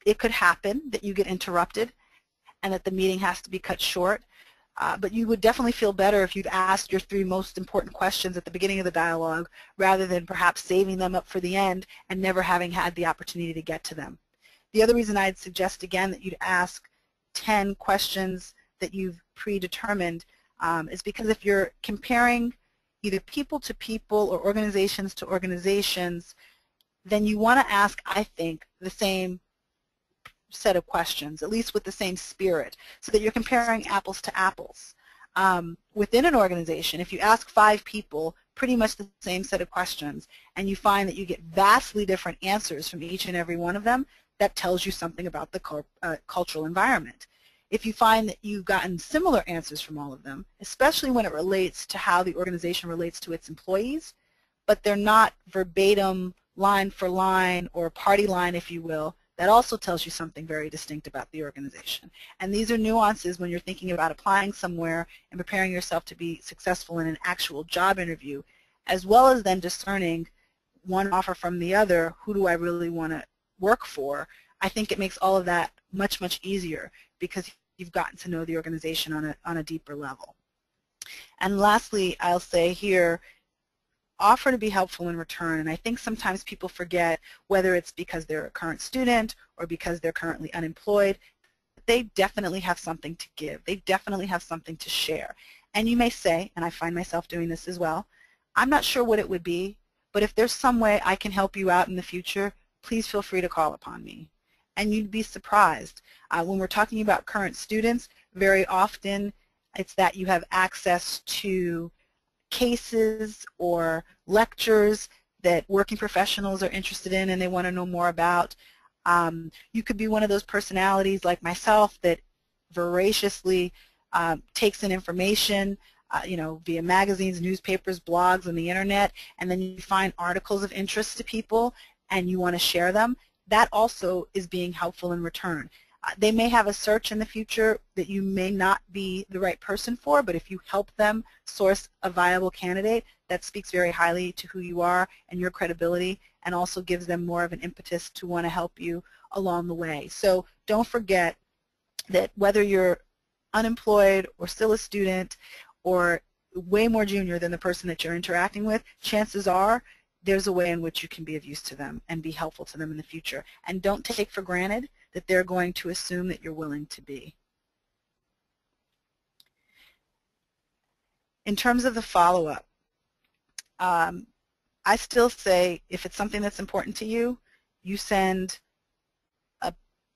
it could happen that you get interrupted and that the meeting has to be cut short. But you would definitely feel better if you'd asked your 3 most important questions at the beginning of the dialogue rather than perhaps saving them up for the end and never having had the opportunity to get to them. The other reason I'd suggest, again, that you'd ask 10 questions that you've predetermined is because if you're comparing either people to people or organizations to organizations, then you want to ask, I think, the same set of questions, at least with the same spirit, so that you're comparing apples to apples. Within an organization, if you ask 5 people pretty much the same set of questions and you find that you get vastly different answers from each and every one of them, that tells you something about the cultural environment. If you find that you've gotten similar answers from all of them, especially when it relates to how the organization relates to its employees, but they're not verbatim, line for line, or party line, if you will, that also tells you something very distinct about the organization. And these are nuances when you're thinking about applying somewhere and preparing yourself to be successful in an actual job interview, as well as then discerning one offer from the other, who do I really want to work for. I think it makes all of that much, much easier because you've gotten to know the organization on a deeper level. And lastly, I'll say here, offer to be helpful in return. And I think sometimes people forget, whether it's because they're a current student or because they're currently unemployed, they definitely have something to give. They definitely have something to share. And you may say, and I find myself doing this as well, I'm not sure what it would be, but if there's some way I can help you out in the future, please feel free to call upon me. And you'd be surprised. When we're talking about current students, very often it's that you have access to cases or lectures that working professionals are interested in and they want to know more about. You could be one of those personalities like myself that voraciously takes in information, via magazines, newspapers, blogs, and the internet, and then you find articles of interest to people and you want to share them. That also is being helpful in return. They may have a search in the future that you may not be the right person for, but if you help them source a viable candidate, that speaks very highly to who you are and your credibility, and also gives them more of an impetus to want to help you along the way. So don't forget that whether you're unemployed or still a student or way more junior than the person that you're interacting with, chances are there's a way in which you can be of use to them and be helpful to them in the future. And don't take for granted that they're going to assume that you're willing to be. In terms of the follow-up, I still say if it's something that's important to you, you send a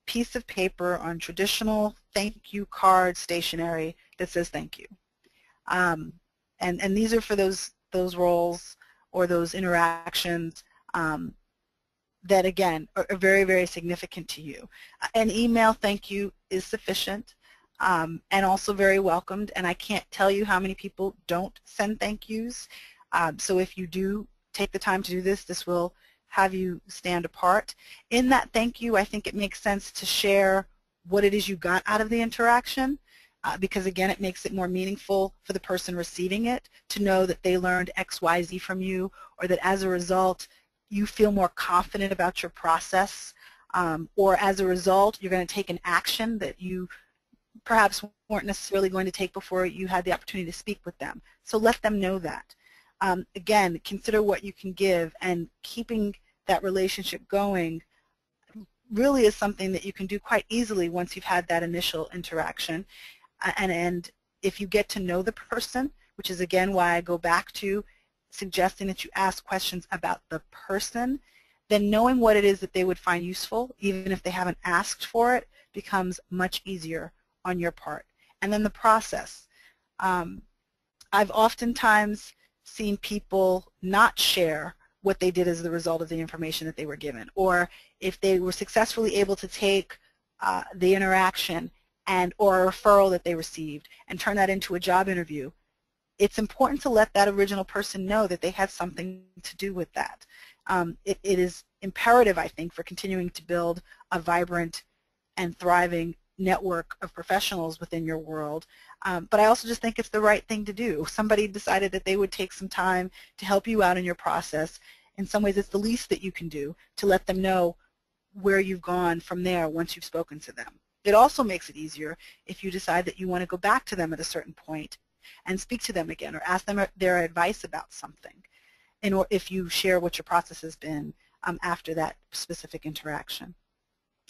piece of paper on traditional thank you card stationery that says thank you. And these are for those roles or those interactions that, again, are very, very significant to you. An email thank you is sufficient and also very welcomed, and I can't tell you how many people don't send thank yous. So if you do take the time to do this, this will have you stand apart. In that thank you, I think it makes sense to share what it is you got out of the interaction, because again, it makes it more meaningful for the person receiving it to know that they learned X, Y, Z from you, or that as a result you feel more confident about your process, or as a result you're going to take an action that you perhaps weren't necessarily going to take before you had the opportunity to speak with them. So let them know that. Again, consider what you can give, and keeping that relationship going really is something that you can do quite easily once you've had that initial interaction. And if you get to know the person, which is again why I go back to suggesting that you ask questions about the person, then knowing what it is that they would find useful, even if they haven't asked for it, becomes much easier on your part. And then the process. I've oftentimes seen people not share what they did as the result of the information that they were given, or if they were successfully able to take the interaction or a referral that they received and turn that into a job interview. It's important to let that original person know that they had something to do with that. It is imperative, I think, for continuing to build a vibrant and thriving network of professionals within your world. But I also just think it's the right thing to do. Somebody decided that they would take some time to help you out in your process. In some ways, it's the least that you can do to let them know where you've gone from there once you've spoken to them. It also makes it easier if you decide that you want to go back to them at a certain point and speak to them again or ask them their advice about something, or if you share what your process has been after that specific interaction.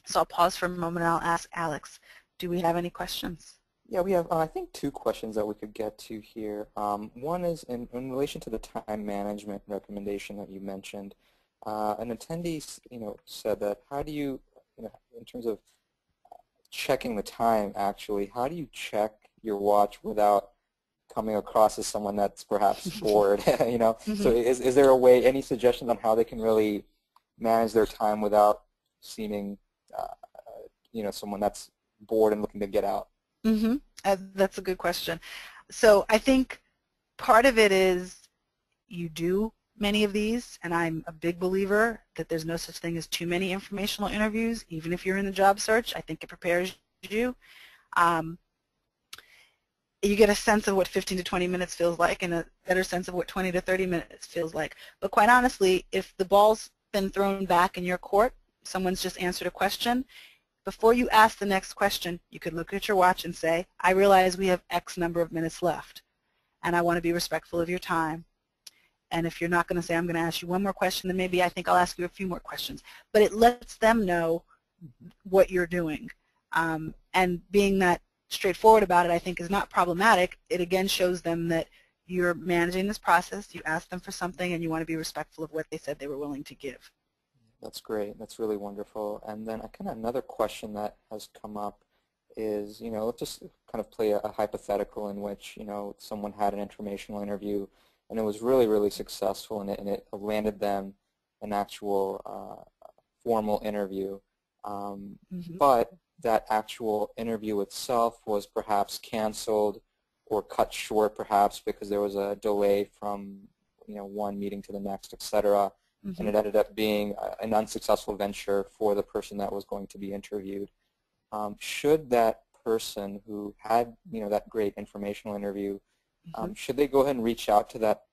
So I'll pause for a moment and I'll ask Alex, do we have any questions? Yeah, we have, I think, two questions that we could get to here. One is in relation to the time management recommendation that you mentioned. An attendee, said that how do you, in terms of checking the time, actually, how do you check your watch without coming across as someone that's perhaps bored? Mm-hmm. So is there a way, any suggestions on how they can really manage their time without seeming, someone that's bored and looking to get out? Mm-hmm. That's a good question. So I think part of it is you do many of these, and I'm a big believer that there's no such thing as too many informational interviews. Even if you're in the job search, I think it prepares you. You get a sense of what 15 to 20 minutes feels like and a better sense of what 20 to 30 minutes feels like. But quite honestly, if the ball's been thrown back in your court, someone's just answered a question, before you ask the next question, you could look at your watch and say, I realize we have X number of minutes left, and I want to be respectful of your time. And if you're not going to say, I'm going to ask you one more question, then maybe I think I'll ask you a few more questions. But it lets them know what you're doing. And being that straightforward about it, I think, is not problematic. It again shows them that you're managing this process, you ask them for something, and you want to be respectful of what they said they were willing to give. That's great. That's really wonderful. And then another question that has come up is, let's just kind of play a hypothetical in which, someone had an informational interview and it was really, really successful, and it landed them an actual formal interview. But that actual interview itself was perhaps canceled or cut short, perhaps because there was a delay from one meeting to the next, etc. And it ended up being an unsuccessful venture for the person that was going to be interviewed. Should that person who had that great informational interview, should they go ahead and reach out to that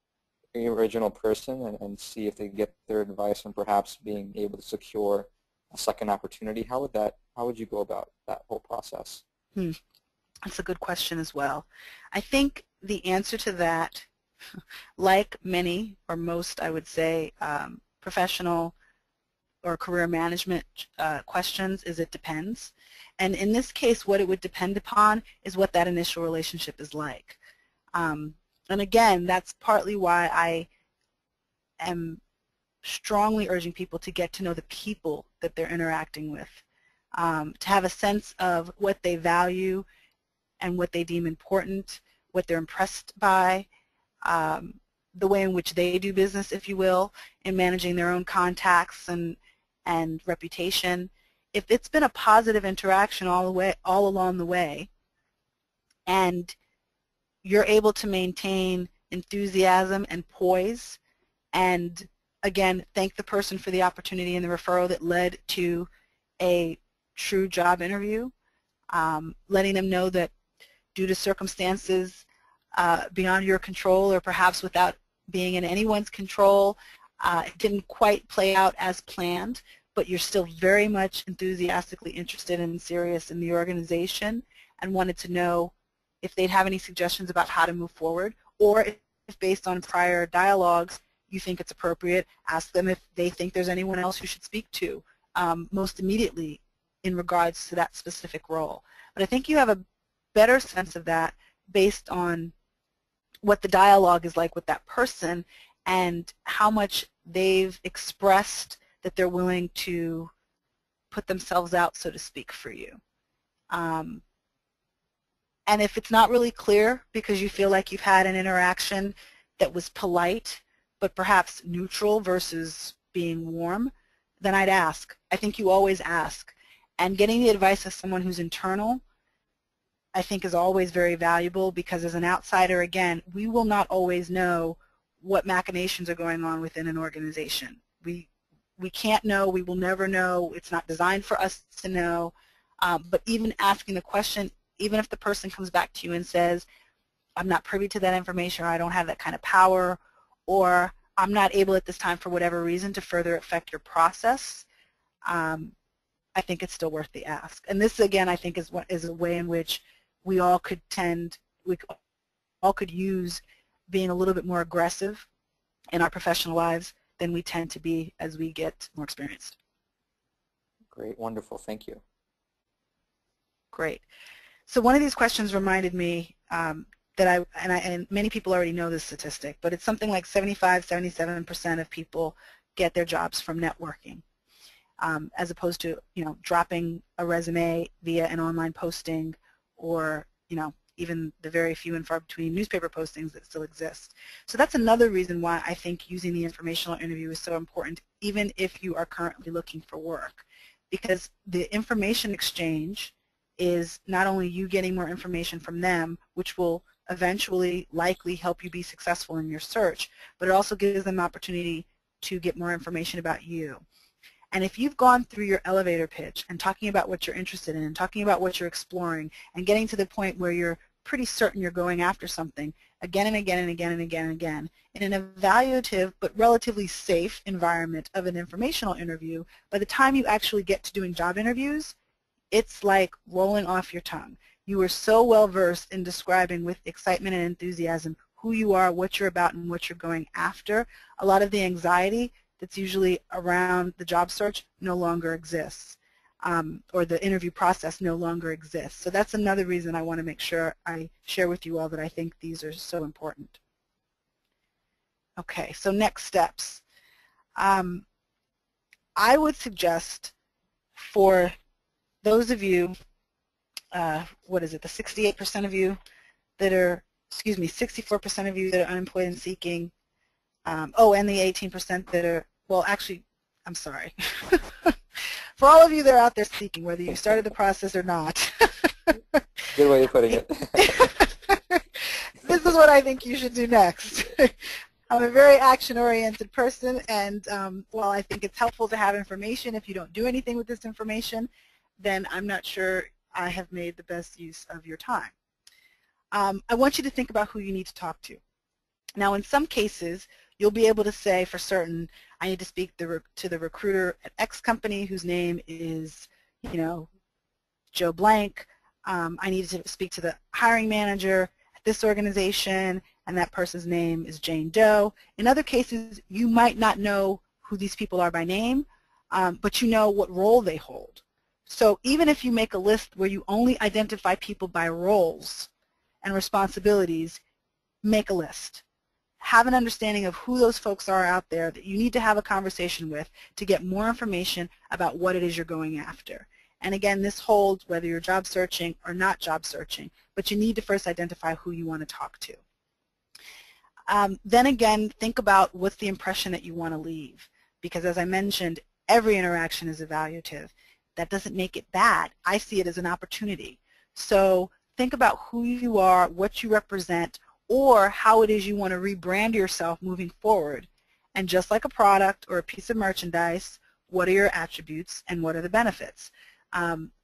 original person and see if they get their advice on perhaps being able to secure a second opportunity? How would you go about that whole process? That's a good question as well. I think the answer to that, like many or most, I would say, professional or career management questions, is it depends. And in this case, what it would depend upon is what that initial relationship is like. And again, that's partly why I am strongly urging people to get to know the people that they're interacting with, to have a sense of what they value and what they deem important, what they're impressed by, the way in which they do business, if you will, in managing their own contacts and reputation. If it's been a positive interaction all along the way, and you're able to maintain enthusiasm and poise, and again, thank the person for the opportunity and the referral that led to a true job interview, letting them know that due to circumstances beyond your control, or perhaps without being in anyone's control, it didn't quite play out as planned, but you're still very much enthusiastically interested and serious in the organization, and wanted to know if they'd have any suggestions about how to move forward, or if based on prior dialogues you think it's appropriate, ask them if they think there's anyone else you should speak to most immediately in regards to that specific role. But I think you have a better sense of that based on what the dialogue is like with that person and how much they've expressed that they're willing to put themselves out, so to speak, for you. And if it's not really clear because you feel like you've had an interaction that was polite but perhaps neutral versus being warm, then I'd ask. I think you always ask. And getting the advice of someone who's internal, I think, is always very valuable, because as an outsider, again, we will not always know what machinations are going on within an organization. We can't know. We will never know. It's not designed for us to know. But even asking the question, even if the person comes back to you and says, I'm not privy to that information, or I don't have that kind of power, or I'm not able at this time for whatever reason to further affect your process, I think it's still worth the ask. And this, again, I think is a way in which we all could use being a little bit more aggressive in our professional lives than we tend to be as we get more experienced. Great, wonderful, thank you. Great. So one of these questions reminded me and many people already know this statistic, but it's something like 75–77% of people get their jobs from networking, as opposed to dropping a resume via an online posting, or even the very few and far between newspaper postings that still exist. So that's another reason why I think using the informational interview is so important, even if you are currently looking for work, because the information exchange is not only you getting more information from them, which will eventually likely help you be successful in your search, but it also gives them opportunity to get more information about you. And if you've gone through your elevator pitch and talking about what you're interested in, and talking about what you're exploring, and getting to the point where you're pretty certain you're going after something again and again and again and again and again, in an evaluative but relatively safe environment of an informational interview, by the time you actually get to doing job interviews, it's like rolling off your tongue. You are so well versed in describing with excitement and enthusiasm who you are, what you're about, and what you're going after, a lot of the anxiety that's usually around the job search no longer exists, or the interview process no longer exists. So that's another reason I want to make sure I share with you all that I think these are so important. Okay, so next steps. I would suggest for those of you, what is it, the 68% of you that are, 64% of you that are unemployed and seeking, and the 18% that are, well, actually, I'm sorry. For all of you that are out there seeking, whether you started the process or not. Good way of putting it. This is what I think you should do next. I'm a very action-oriented person, and while I think it's helpful to have information, if you don't do anything with this information, then I'm not sure I have made the best use of your time. I want you to think about who you need to talk to. Now, in some cases, you'll be able to say for certain, I need to speak to the recruiter at X company whose name is, Joe Blank. I need to speak to the hiring manager at this organization, and that person's name is Jane Doe. In other cases, you might not know who these people are by name, but you know what role they hold. So even if you make a list where you only identify people by roles and responsibilities, make a list. Have an understanding of who those folks are out there that you need to have a conversation with to get more information about what it is you're going after. And again, this holds whether you're job searching or not job searching, but you need to first identify who you want to talk to. Then again, think about what's the impression that you want to leave, because as I mentioned, every interaction is evaluative. That doesn't make it bad. I see it as an opportunity. So think about who you are, what you represent, or how it is you want to rebrand yourself moving forward. And just like a product or a piece of merchandise, what are your attributes and what are the benefits?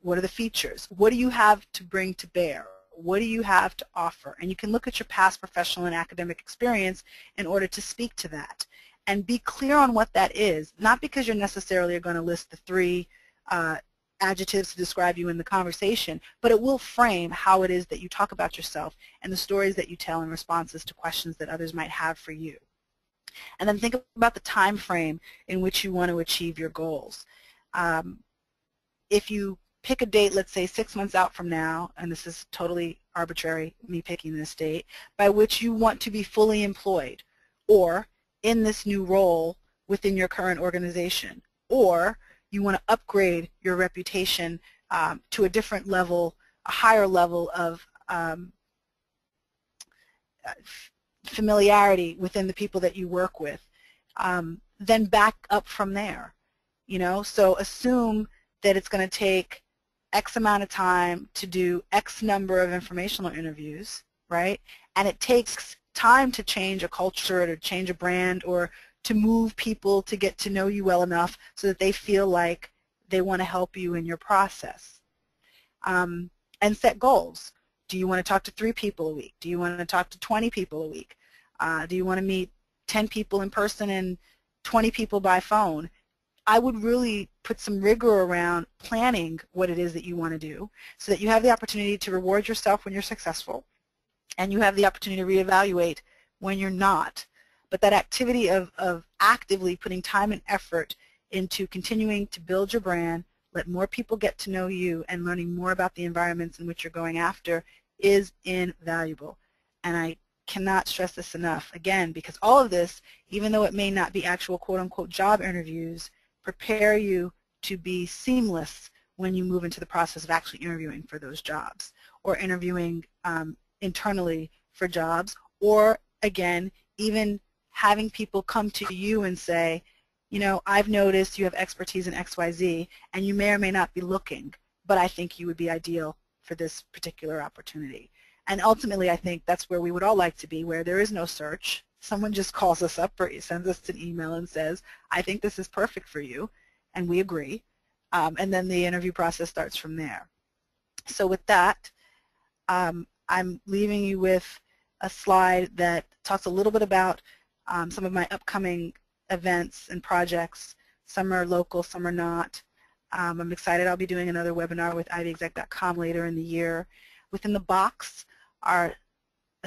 What are the features? What do you have to bring to bear? What do you have to offer? And you can look at your past professional and academic experience in order to speak to that. And be clear on what that is, not because you're necessarily going to list the 3 adjectives to describe you in the conversation, but it will frame how it is that you talk about yourself and the stories that you tell in responses to questions that others might have for you. And then think about the time frame in which you want to achieve your goals. If you pick a date, let's say 6 months out from now, and this is totally arbitrary, me picking this date, by which you want to be fully employed or in this new role within your current organization, or you want to upgrade your reputation to a different level, a higher level of familiarity within the people that you work with, then back up from there. So assume that it's going to take X amount of time to do X number of informational interviews, right? And it takes time to change a culture or to change a brand or to move people to get to know you well enough so that they feel like they want to help you in your process. And set goals. Do you want to talk to 3 people a week? Do you want to talk to 20 people a week? Do you want to meet 10 people in person and 20 people by phone? I would really put some rigor around planning what it is that you want to do so that you have the opportunity to reward yourself when you're successful and you have the opportunity to reevaluate when you're not. But that activity of actively putting time and effort into continuing to build your brand, let more people get to know you, and learning more about the environments in which you're going after is invaluable. And I cannot stress this enough, again, because all of this, even though it may not be actual quote-unquote job interviews, prepare you to be seamless when you move into the process of actually interviewing for those jobs or interviewing internally for jobs, or, again, even having people come to you and say, I've noticed you have expertise in XYZ, and you may or may not be looking, but I think you would be ideal for this particular opportunity. And ultimately, I think that's where we would all like to be, where there is no search. Someone just calls us up or sends us an email and says, I think this is perfect for you, and we agree. And then the interview process starts from there. So with that, I'm leaving you with a slide that talks a little bit about some of my upcoming events and projects. Some are local, some are not. I'm excited I'll be doing another webinar with ivyexec.com later in the year. Within the box are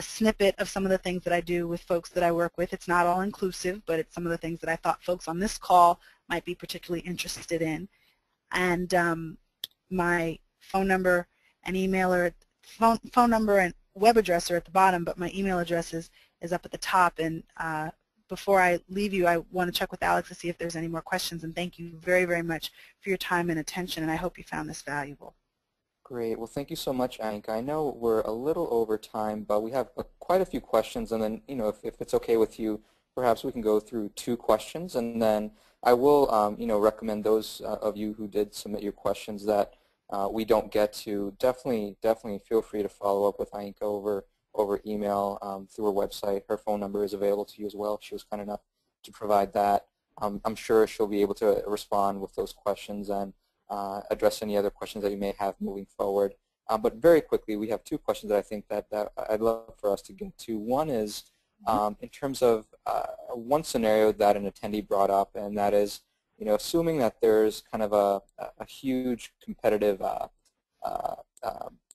a snippet of some of the things that I do with folks that I work with. It's not all inclusive, but it's some of the things that I thought folks on this call might be particularly interested in. And my phone number and email are phone number and web address are at the bottom, but my email address is up at the top. And before I leave you, I want to check with Alex to see if there's any more questions. And thank you very, very much for your time and attention. And I hope you found this valuable. Great. Well, thank you so much, Ainka. I know we're a little over time, but we have quite a few questions. And then, if it's okay with you, perhaps we can go through 2 questions. And then I will, recommend those of you who did submit your questions that we don't get to. Definitely feel free to follow up with Ainka over email through her website. Her phone number is available to you as well. She was kind enough to provide that. I'm sure she'll be able to respond with those questions and address any other questions that you may have moving forward. But very quickly, we have 2 questions that I think that I'd love for us to get to. One is in terms of one scenario that an attendee brought up, and that is, assuming that there's kind of a huge competitive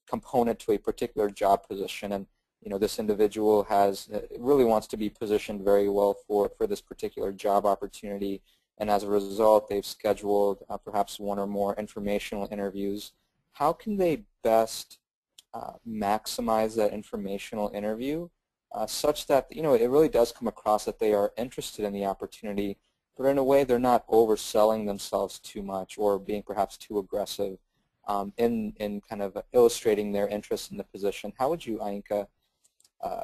component to a particular job position, and this individual really wants to be positioned very well for this particular job opportunity, and as a result, they've scheduled perhaps 1 or more informational interviews. How can they best maximize that informational interview such that it really does come across that they are interested in the opportunity, but in a way they're not overselling themselves too much or being perhaps too aggressive in kind of illustrating their interest in the position? How would you, Ainka,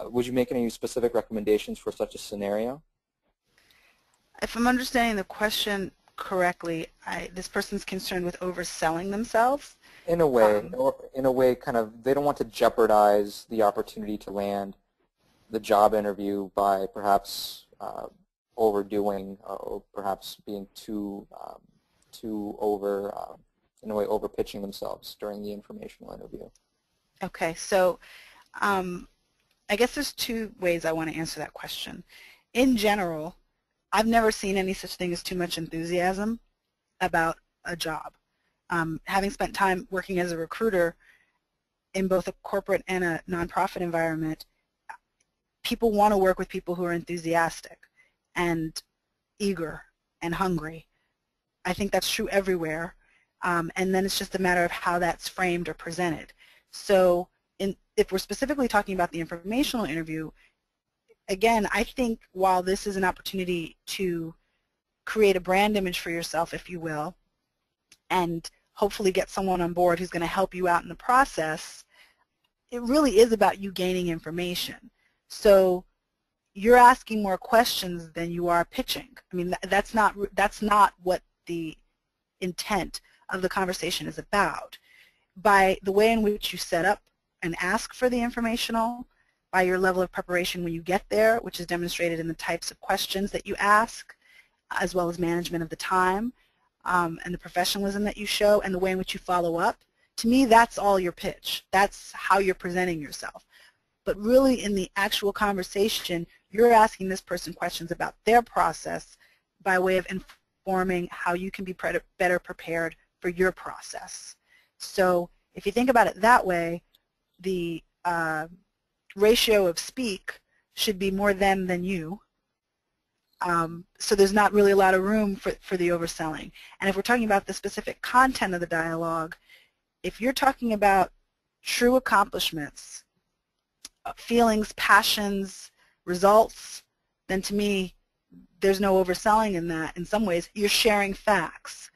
would you make any specific recommendations for such a scenario? If I'm understanding the question correctly, this person's concerned with overselling themselves. In a way, kind of, they don't want to jeopardize the opportunity to land the job interview by perhaps overdoing or perhaps being too over, in a way, over pitching themselves during the informational interview. Okay, so I guess there's 2 ways I want to answer that question. In general, I've never seen any such thing as too much enthusiasm about a job. Having spent time working as a recruiter in both a corporate and a nonprofit environment, people want to work with people who are enthusiastic and eager and hungry. I think that's true everywhere, and then it's just a matter of how that's framed or presented. So if we're specifically talking about the informational interview, again, I think while this is an opportunity to create a brand image for yourself, if you will, and hopefully get someone on board who's going to help you out in the process, it really is about you gaining information. So you're asking more questions than you are pitching. I mean, that's not what the intent of the conversation is about. By the way in which you set up and ask for the informational, by your level of preparation when you get there, which is demonstrated in the types of questions that you ask, as well as management of the time, and the professionalism that you show, and the way in which you follow up, to me, that's all your pitch. That's how you're presenting yourself. But really, in the actual conversation, you're asking this person questions about their process by way of informing how you can be better prepared for your process. So if you think about it that way, the ratio of speak should be more them than you. So there's not really a lot of room for the overselling. And if we're talking about the specific content of the dialogue, if you're talking about true accomplishments, feelings, passions, results, then to me, there's no overselling in that. In some ways, you're sharing facts.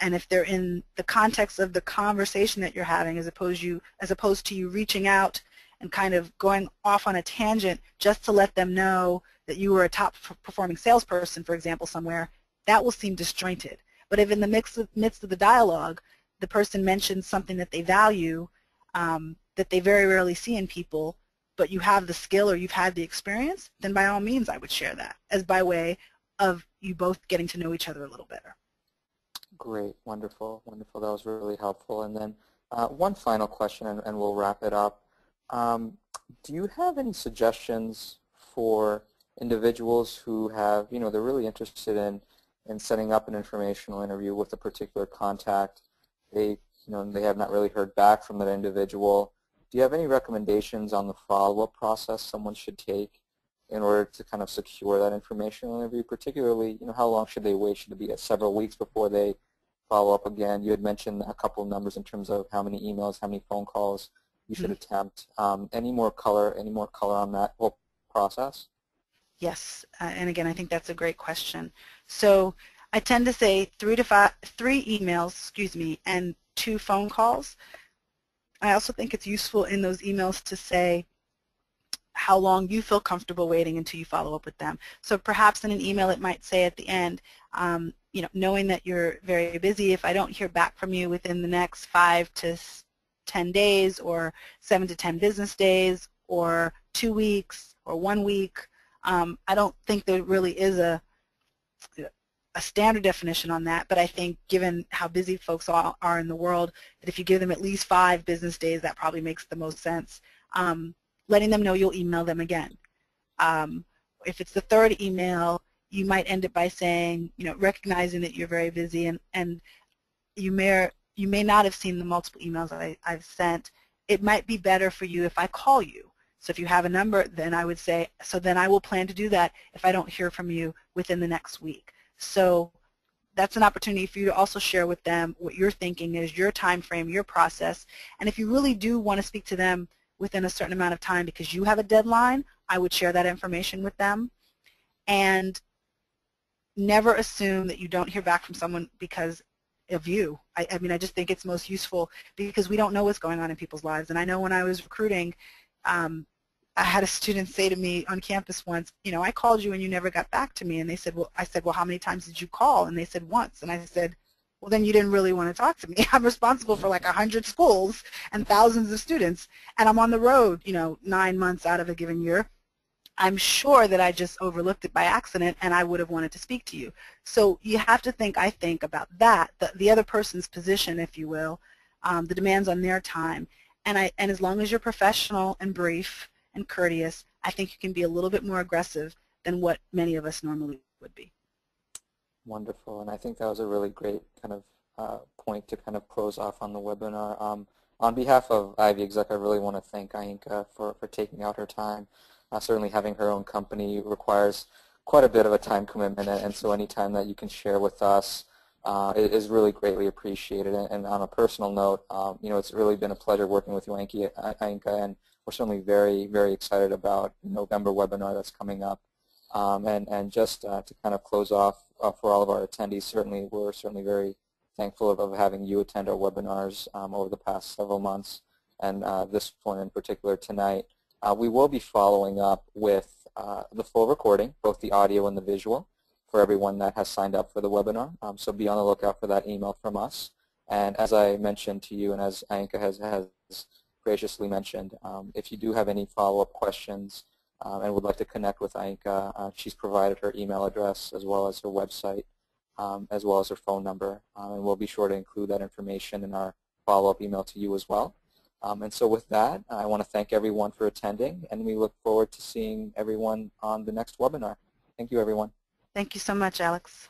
And if they're in the context of the conversation that you're having, as opposed to you reaching out and kind of going off on a tangent just to let them know that you were a top performing salesperson, for example, somewhere, that will seem disjointed. But if in the midst of the dialogue, the person mentions something that they value, that they very rarely see in people, but you have the skill or you've had the experience, then by all means I would share that as by way of you both getting to know each other a little better. Great, wonderful, wonderful. That was really helpful. And then one final question, and we'll wrap it up. Do you have any suggestions for individuals who have, they're really interested in setting up an informational interview with a particular contact? They have not really heard back from that individual. do you have any recommendations on the follow-up process someone should take in order to kind of secure that informational interview? Particularly, how long should they wait? Should it be several weeks before they follow up again? You had mentioned a couple of numbers in terms of how many emails, how many phone calls you should attempt. Any more color on that whole process? Yes, and again, I think that's a great question. So I tend to say three emails, and 2 phone calls. I also think it's useful in those emails to say how long you feel comfortable waiting until you follow up with them. So perhaps in an email it might say at the end, knowing that you're very busy, if I don't hear back from you within the next 5 to 10 days or 7 to 10 business days or 2 weeks or 1 week, I don't think there really is a standard definition on that, but I think given how busy folks are in the world, that if you give them at least 5 business days, that probably makes the most sense. Letting them know you'll email them again. If it's the 3rd email, you might end it by saying, recognizing that you're very busy and you may not have seen the multiple emails that I've sent. It might be better for you if I call you. So if you have a number, then I would say, so then I will plan to do that if I don't hear from you within the next week. So that's an opportunity for you to also share with them what you're thinking is, your time frame, your process. And if you really do want to speak to them within a certain amount of time because you have a deadline, I would share that information with them. And never assume that you don't hear back from someone because of you. I mean, I just think it's most useful because we don't know what's going on in people's lives. And I know when I was recruiting, I had a student say to me on campus once, I called you and you never got back to me. And they said, I said, well, how many times did you call? And they said, once. And I said, well, then you didn't really want to talk to me. I'm responsible for like 100 schools and thousands of students, and I'm on the road, 9 months out of a given year. I'm sure that I just overlooked it by accident and I would have wanted to speak to you. So you have to think, I think, about that, the other person's position, if you will, the demands on their time. And as long as you're professional and brief and courteous, I think you can be a little bit more aggressive than what many of us normally would be. Wonderful, and I think that was a really great kind of point to kind of close off on the webinar. On behalf of Ivy Exec, I really want to thank Ainka for taking out her time. Certainly having her own company requires quite a bit of a time commitment, and so any time that you can share with us is really greatly appreciated. And on a personal note, it's really been a pleasure working with you, Ainka, and we're certainly very, very excited about the November webinar that's coming up. And just to kind of close off for all of our attendees, we're certainly very thankful of having you attend our webinars over the past several months, and this one in particular tonight. We will be following up with the full recording, both the audio and the visual, for everyone that has signed up for the webinar. So be on the lookout for that email from us. And as I mentioned to you, and as Ainka has graciously mentioned, if you do have any follow-up questions and would like to connect with Ainka, she's provided her email address as well as her website, as well as her phone number. And we'll be sure to include that information in our follow-up email to you as well. And so with that, I want to thank everyone for attending, and we look forward to seeing everyone on the next webinar. Thank you, everyone. Thank you so much, Alex.